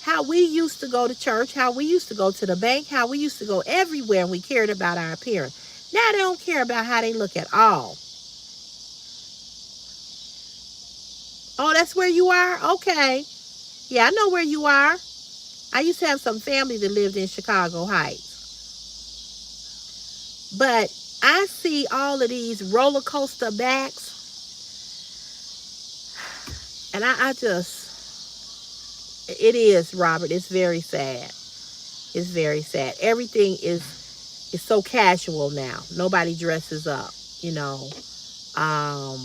how we used to go to church, how we used to go to the bank, how we used to go everywhere and we cared about our appearance. Now they don't care about how they look at all. Oh, that's where you are? Okay. Yeah, I know where you are. I used to have some family that lived in Chicago Heights. But I see all of these roller coaster backs, and I just, it is, Robert. It's very sad. It's very sad. Everything is so casual now. Nobody dresses up, you know. Um,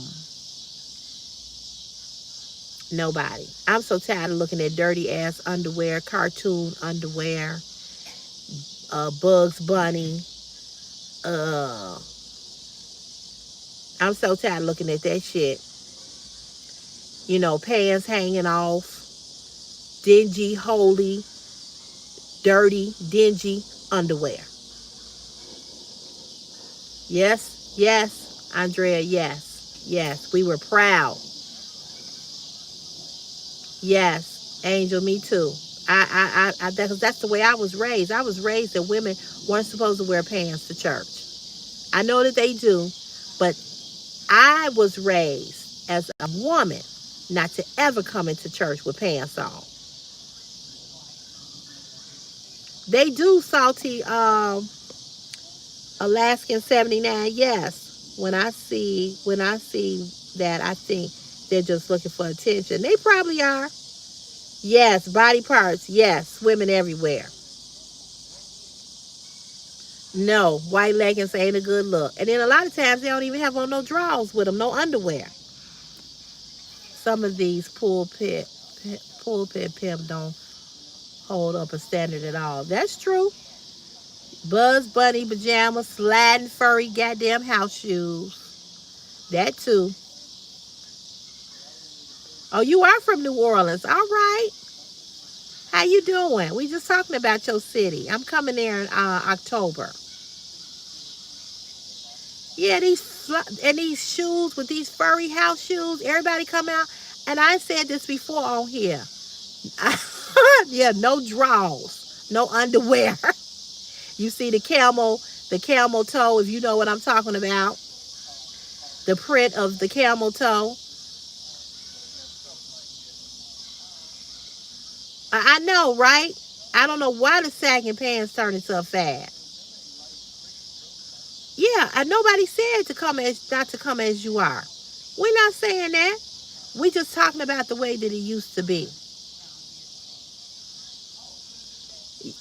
Nobody. I'm so tired of looking at dirty ass underwear, cartoon underwear, Bugs Bunny. Uh, I'm so tired of looking at that shit. You know, pants hanging off, dingy, holy, dirty, dingy underwear. Yes, yes, Andrea, yes, yes. We were proud. Yes, Angel, me too. That's the way I was raised. I was raised that women weren't supposed to wear pants to church. I know that they do, but I was raised as a woman not to ever come into church with pants on. They do, salty Alaskan 79. Yes. When I see that, I think they're just looking for attention. They probably are. Yes, body parts. Yes, swimming everywhere. No, white leggings ain't a good look. And then a lot of times they don't even have on no drawers with them, no underwear. Some of these pulpit pimp don't hold up a standard at all. That's true. Buzz Bunny pajamas, sliding furry goddamn house shoes. That too. Oh, you are from New Orleans. All right. How you doing? We just talking about your city. I'm coming there in October. Yeah, and these shoes with these furry house shoes, everybody come out. And I said this before on here. Yeah, no drawers, no underwear. You see the camel toe, if you know what I'm talking about. The print of the camel toe. I know, right? I don't know why the sagging pants turned into a fad. Yeah, and nobody said to come as not to come as you are. We're not saying that. We just talking about the way that it used to be.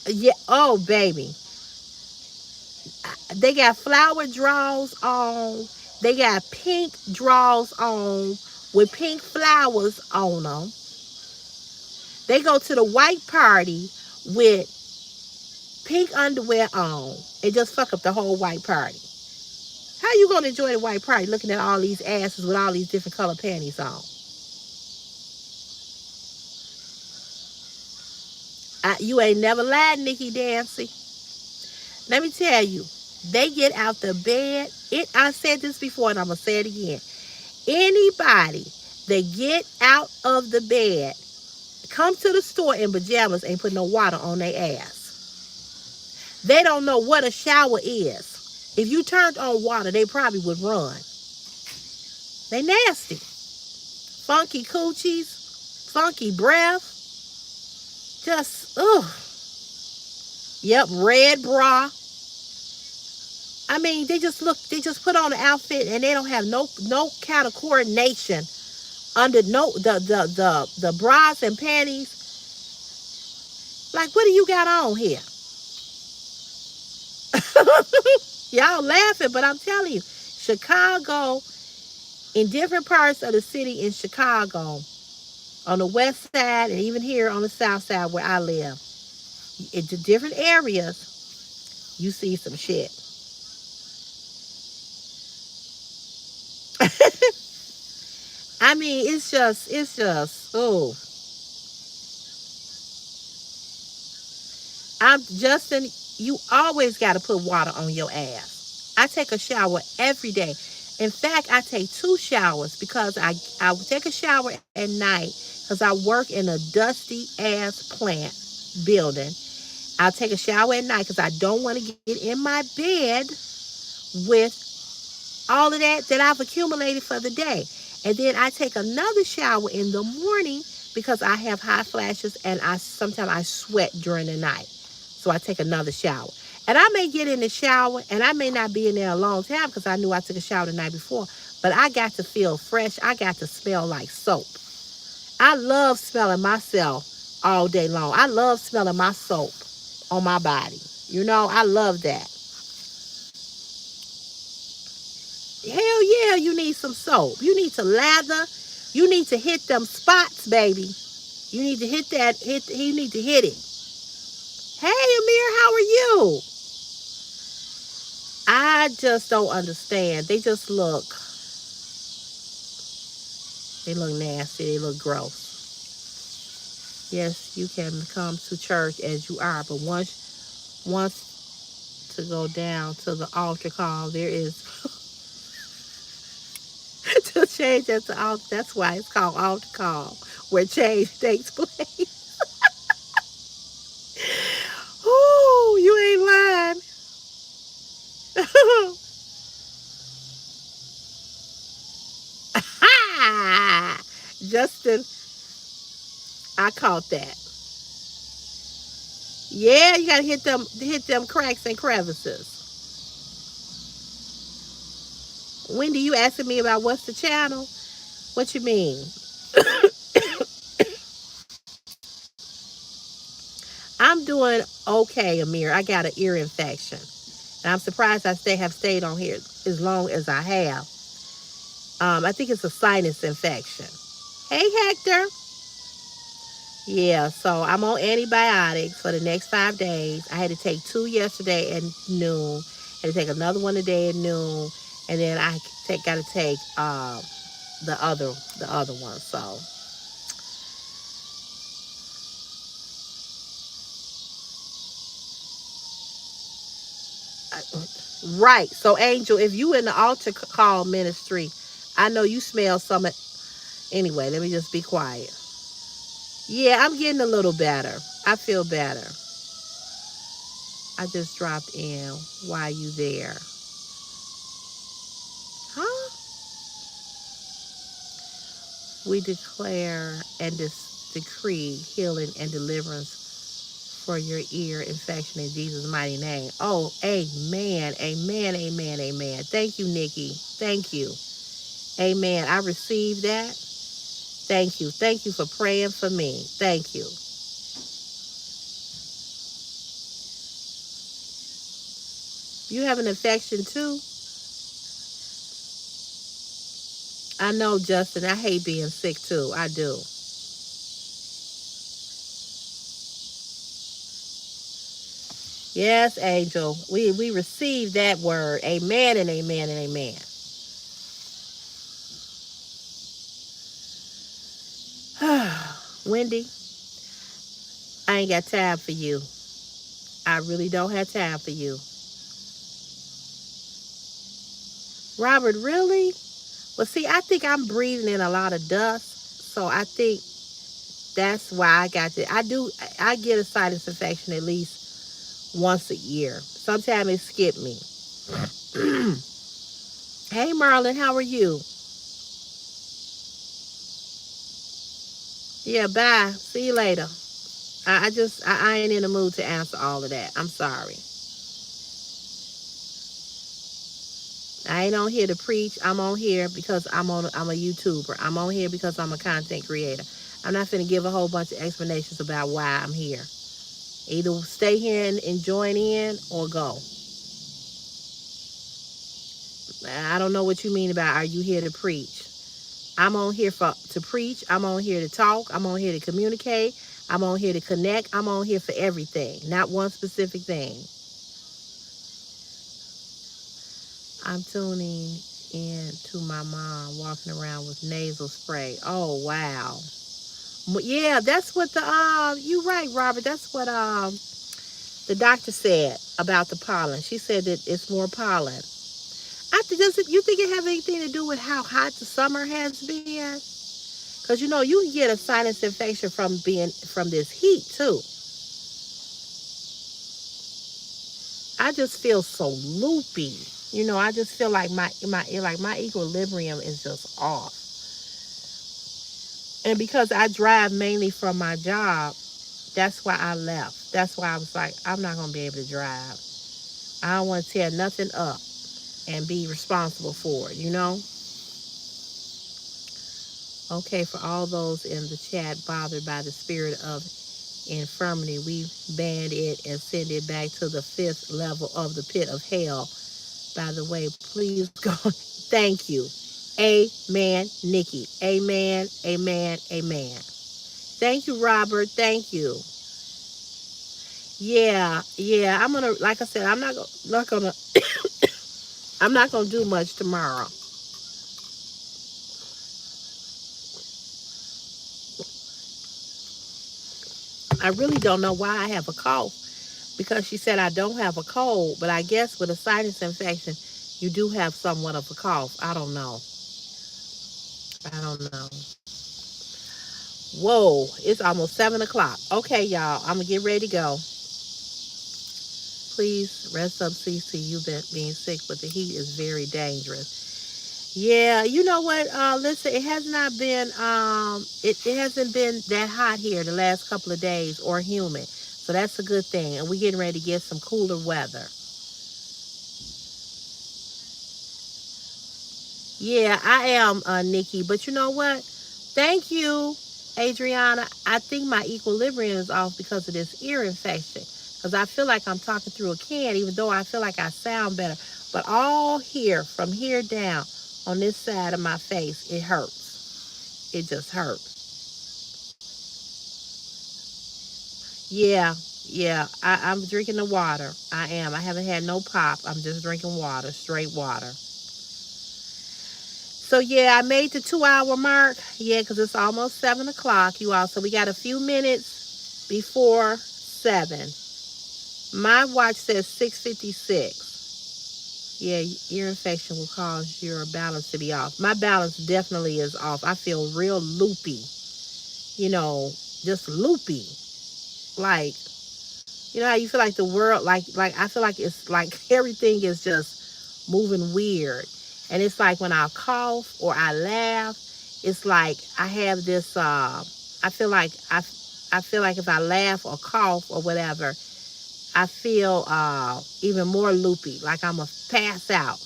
Yeah. Oh, baby. They got flower draws on. They got pink draws on with pink flowers on them. They go to the white party with pink underwear on and just fuck up the whole white party. How you gonna enjoy the white party looking at all these asses with all these different color panties on? You ain't never lied, Nikki Dancy. Let me tell you, they get out the bed. I said this before and I'm gonna say it again. Anybody that get out of the bed, come to the store in pajamas, ain't put no water on their ass. They don't know what a shower is. If you turned on water, they probably would run. They nasty. Funky coochies, funky breath. Just, ugh. Yep, red bra. I mean, they just put on an outfit and they don't have no kind of coordination under no the bras and panties. Like, what do you got on here? Y'all laughing, but I'm telling you, Chicago, in different parts of the city in Chicago, on the west side and even here on the south side where I live, in the different areas, you see some shit. I mean, oh, Justin, you always got to put water on your ass. I take a shower every day. In fact, I take 2 showers because I take a shower at night because I work in a dusty ass plant building. I'll take a shower at night because I don't want to get in my bed with all of that I've accumulated for the day. And then I take another shower in the morning because I have hot flashes and I sometimes I sweat during the night. So I take another shower. And I may get in the shower and I may not be in there a long time because I knew I took a shower the night before. But I got to feel fresh. I got to smell like soap. I love smelling myself all day long. I love smelling my soap on my body. You know, I love that. Hell yeah, you need some soap. You need to lather. You need to hit them spots, baby. You need to hit that. You need to hit it. Hey, Amir, how are you? I just don't understand. They just look. They look nasty. They look gross. Yes, you can come to church as you are, but once to go down to the altar call, there is to change that to altar. That's why it's called altar call, where change takes place. Ooh, you ain't lying. Justin, I caught that. Yeah, you gotta hit them cracks and crevices. Wendy, you asking me about what's the channel? What you mean? I'm doing okay, Amir. I got an ear infection. And I'm surprised have stayed on here as long as I have. I think it's a sinus infection. Hey, Hector. Yeah, so I'm on antibiotics for the next 5 days. I had to take two yesterday at noon. I had to take another one today at noon, and then got to take the other one. So right. So Angel, if you in the altar call ministry, I know you smell some. Anyway, let me just be quiet. Yeah, I'm getting a little better. I feel better. I just dropped in. Why you there? Huh? We declare and decree healing and deliverance for your ear infection in Jesus' mighty name. Oh, amen, amen, amen, amen. Thank you, Nikki. Thank you. Amen. I received that. Thank you. Thank you for praying for me. Thank you. You have an infection too? I know, Justin. I hate being sick too. I do. Yes, Angel. We received that word. Amen and amen and amen. Wendy, I ain't got time for you. I really don't have time for you. Robert, really? Well, see, I think I'm breathing in a lot of dust. So I think that's why I got it. I get a sinus infection at least once a year. Sometimes it skip me. Hey, Marlon, how are you? Yeah, bye. See you later. I ain't in the mood to answer all of that. I'm sorry. I ain't on here to preach. I'm on here because I'm a YouTuber. I'm on here because I'm a content creator. I'm not finna give a whole bunch of explanations about why I'm here. Either stay here and join in or go. I don't know what you mean about are you here to preach? I'm on here to preach. I'm on here to talk. I'm on here to communicate. I'm on here to connect. I'm on here for everything, not one specific thing. I'm tuning in to my mom walking around with nasal spray. Oh wow. Yeah, that's what the you right, Robert. That's what the doctor said about the pollen. She said that it's more pollen. Does it? You think it have anything to do with how hot the summer has been? Because you know you can get a sinus infection from being from this heat too. I just feel so loopy. You know, I just feel like my equilibrium is just off. And because I drive mainly from my job, that's why I left. That's why I was like, I'm not going to be able to drive. I don't want to tear nothing up and be responsible for it, you know? Okay, for all those in the chat bothered by the spirit of infirmity, we band it and send it back to the fifth level of the pit of hell. By the way, please go. Thank you. Amen, Nikki. Amen, amen, amen. Thank you, Robert. Thank you. Yeah, yeah. I'm gonna, like I said, I'm not gonna do much tomorrow. I really don't know why I have a cough because she said I don't have a cold, but I guess with a sinus infection, you do have somewhat of a cough. I don't know. I don't know. Whoa, it's almost 7 o'clock. Okay, y'all, I'm gonna get ready to go. Please rest up, CC. You've been being sick, but the heat is very dangerous. Yeah, you know what? Listen, it has not been it hasn't been that hot here the last couple of days or humid. So that's a good thing. And we're getting ready to get some cooler weather. Yeah, I am, Nikki. But you know what? Thank you, Adriana. I think my equilibrium is off because of this ear infection. Because I feel like I'm talking through a can, even though I feel like I sound better. But all here, from here down, on this side of my face, it hurts. It just hurts. Yeah, yeah. I'm drinking the water. I am. I haven't had no pop. I'm just drinking water, straight water. So yeah, I made the 2 hour mark. Yeah, because it's almost 7 o'clock, you all. So we got a few minutes before 7. My watch says 6:56. Yeah, ear infection will cause your balance to be off. My balance definitely is off. I feel real loopy. You know, just loopy. Like, you know how you feel like the world, like I feel like it's like everything is just moving weird. And it's like when I cough or I laugh, it's like I have this I feel like I feel like if I laugh or cough or whatever, I feel even more loopy, like I'm a pass out.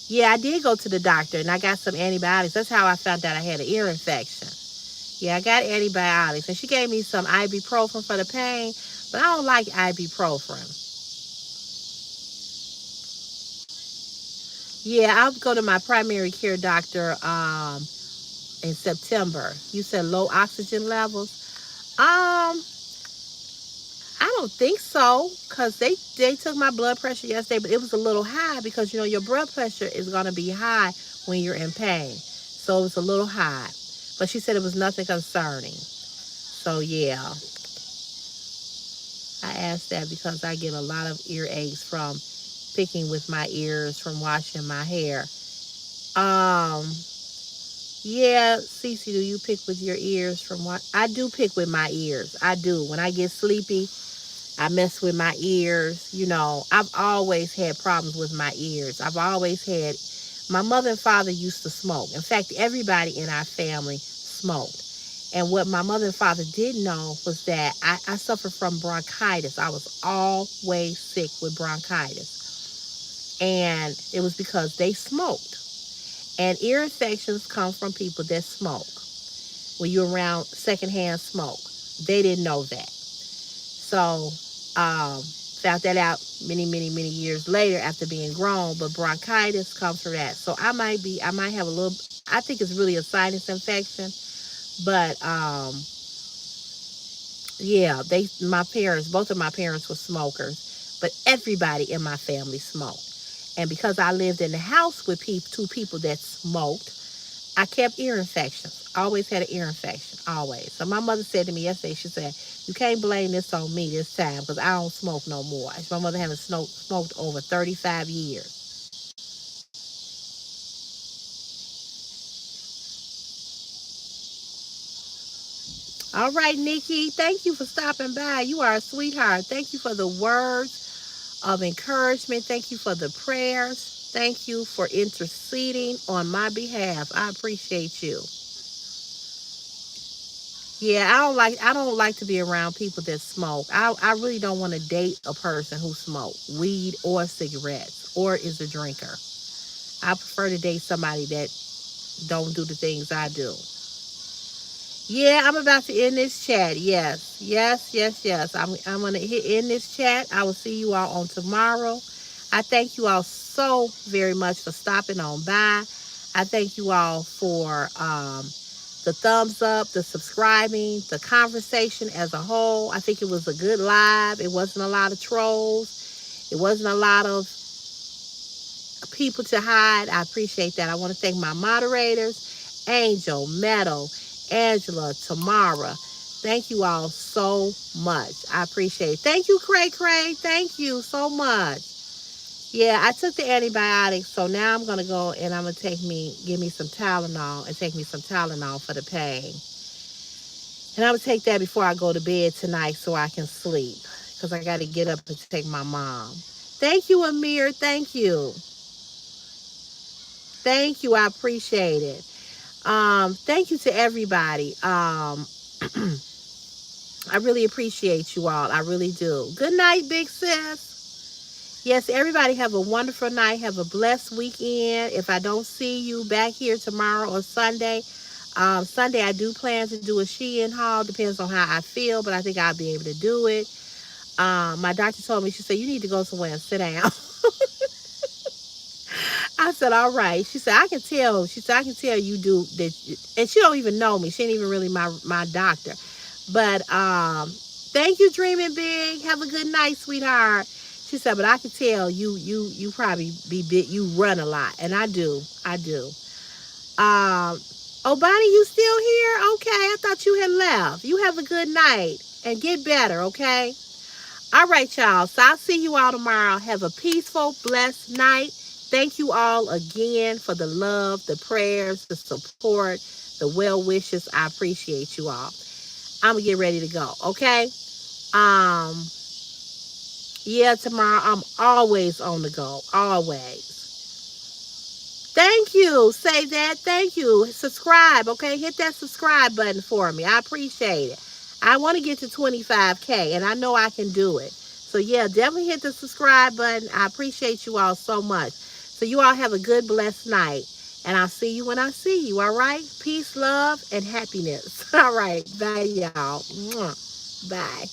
Yeah, I did go to the doctor and I got some antibiotics. That's how I found out I had an ear infection. Yeah, I got antibiotics and she gave me some ibuprofen for the pain, but I don't like ibuprofen. Yeah, I'll go to my primary care doctor in September. You said low oxygen levels. I don't think so, cause they took my blood pressure yesterday, but it was a little high because you know your blood pressure is gonna be high when you're in pain, so it was a little high. But she said it was nothing concerning. So yeah, I asked that because I get a lot of ear aches from picking with my ears from washing my hair. Um, yeah, Cece, do you pick with your ears from what? I do pick with my ears. I do. When I get sleepy, I mess with my ears. You know, I've always had problems with my ears. I've always had, my mother and father used to smoke. In fact, everybody in our family smoked. And what my mother and father didn't know was that I suffered from bronchitis. I was always sick with bronchitis. And it was because they smoked. And ear infections come from people that smoke. When you're around secondhand smoke, they didn't know that. So, found that out many, many, many years later after being grown. But bronchitis comes from that. So I might have a little. I think it's really a sinus infection. But yeah, my parents, both of my parents were smokers, but everybody in my family smoked. And because I lived in the house with two people that smoked, I kept ear infections. Always had an ear infection. Always. So my mother said to me yesterday, she said, you can't blame this on me this time because I don't smoke no more. My mother haven't smoked over 35 years. All right, Nikki. Thank you for stopping by. You are a sweetheart. Thank you for the words of encouragement. Thank you for the prayers. Thank you for interceding on my behalf. I appreciate you. Yeah, I don't like to be around people that smoke. I really don't want to date a person who smoke weed or cigarettes or is a drinker. I prefer to date somebody that don't do the things I do. Yeah, I'm about to end this chat. Yes, yes, yes, yes. I'm gonna hit end this chat. I will see you all on tomorrow. I thank you all so very much for stopping on by. I thank you all for the thumbs up, the subscribing, the conversation as a whole. I think it was a good live. It wasn't a lot of trolls. It wasn't a lot of people to hide. I appreciate that. I want to thank my moderators, Angel, Meadow, Angela, Tamara. Thank you all so much. I appreciate it. Thank you, Cray Cray. Thank you so much. Yeah, I took the antibiotics, so now I'm gonna go and I'm gonna give me some Tylenol and take me some Tylenol for the pain. And I'm gonna take that before I go to bed tonight so I can sleep. Because I gotta get up and take my mom. Thank you, Amir. Thank you. Thank you. I appreciate it. Thank you to everybody. I really appreciate you all. I really do. Good night, big sis. Yes, everybody have a wonderful night. Have a blessed weekend. If I don't see you back here tomorrow or Sunday, Sunday I do plan to do a Shein haul. Depends on how I feel, but I think I'll be able to do it. My doctor told me, she said, you need to go somewhere and sit down. I said, all right. She said, I can tell. She said, I can tell you do that. And she don't even know me. She ain't even really my doctor. But thank you, Dreaming Big. Have a good night, sweetheart. She said, but I can tell you probably be big. You run a lot, and I do. I do. Oh, Bonnie, you still here? Okay, I thought you had left. You have a good night and get better. Okay. All right, y'all. So I'll see you all tomorrow. Have a peaceful, blessed night. Thank you all again for the love, the prayers, the support, the well wishes. I appreciate you all. I'm gonna get ready to go. Okay. Um. Yeah, tomorrow I'm always on the go. Always. Thank you. Say that. Thank you. Subscribe. Okay. Hit that subscribe button for me. I appreciate it. I want to get to 25K and I know I can do it. So, yeah, definitely hit the subscribe button. I appreciate you all so much. So, you all have a good, blessed night. And I'll see you when I see you. All right. Peace, love, and happiness. All right. Bye, y'all. Mwah. Bye.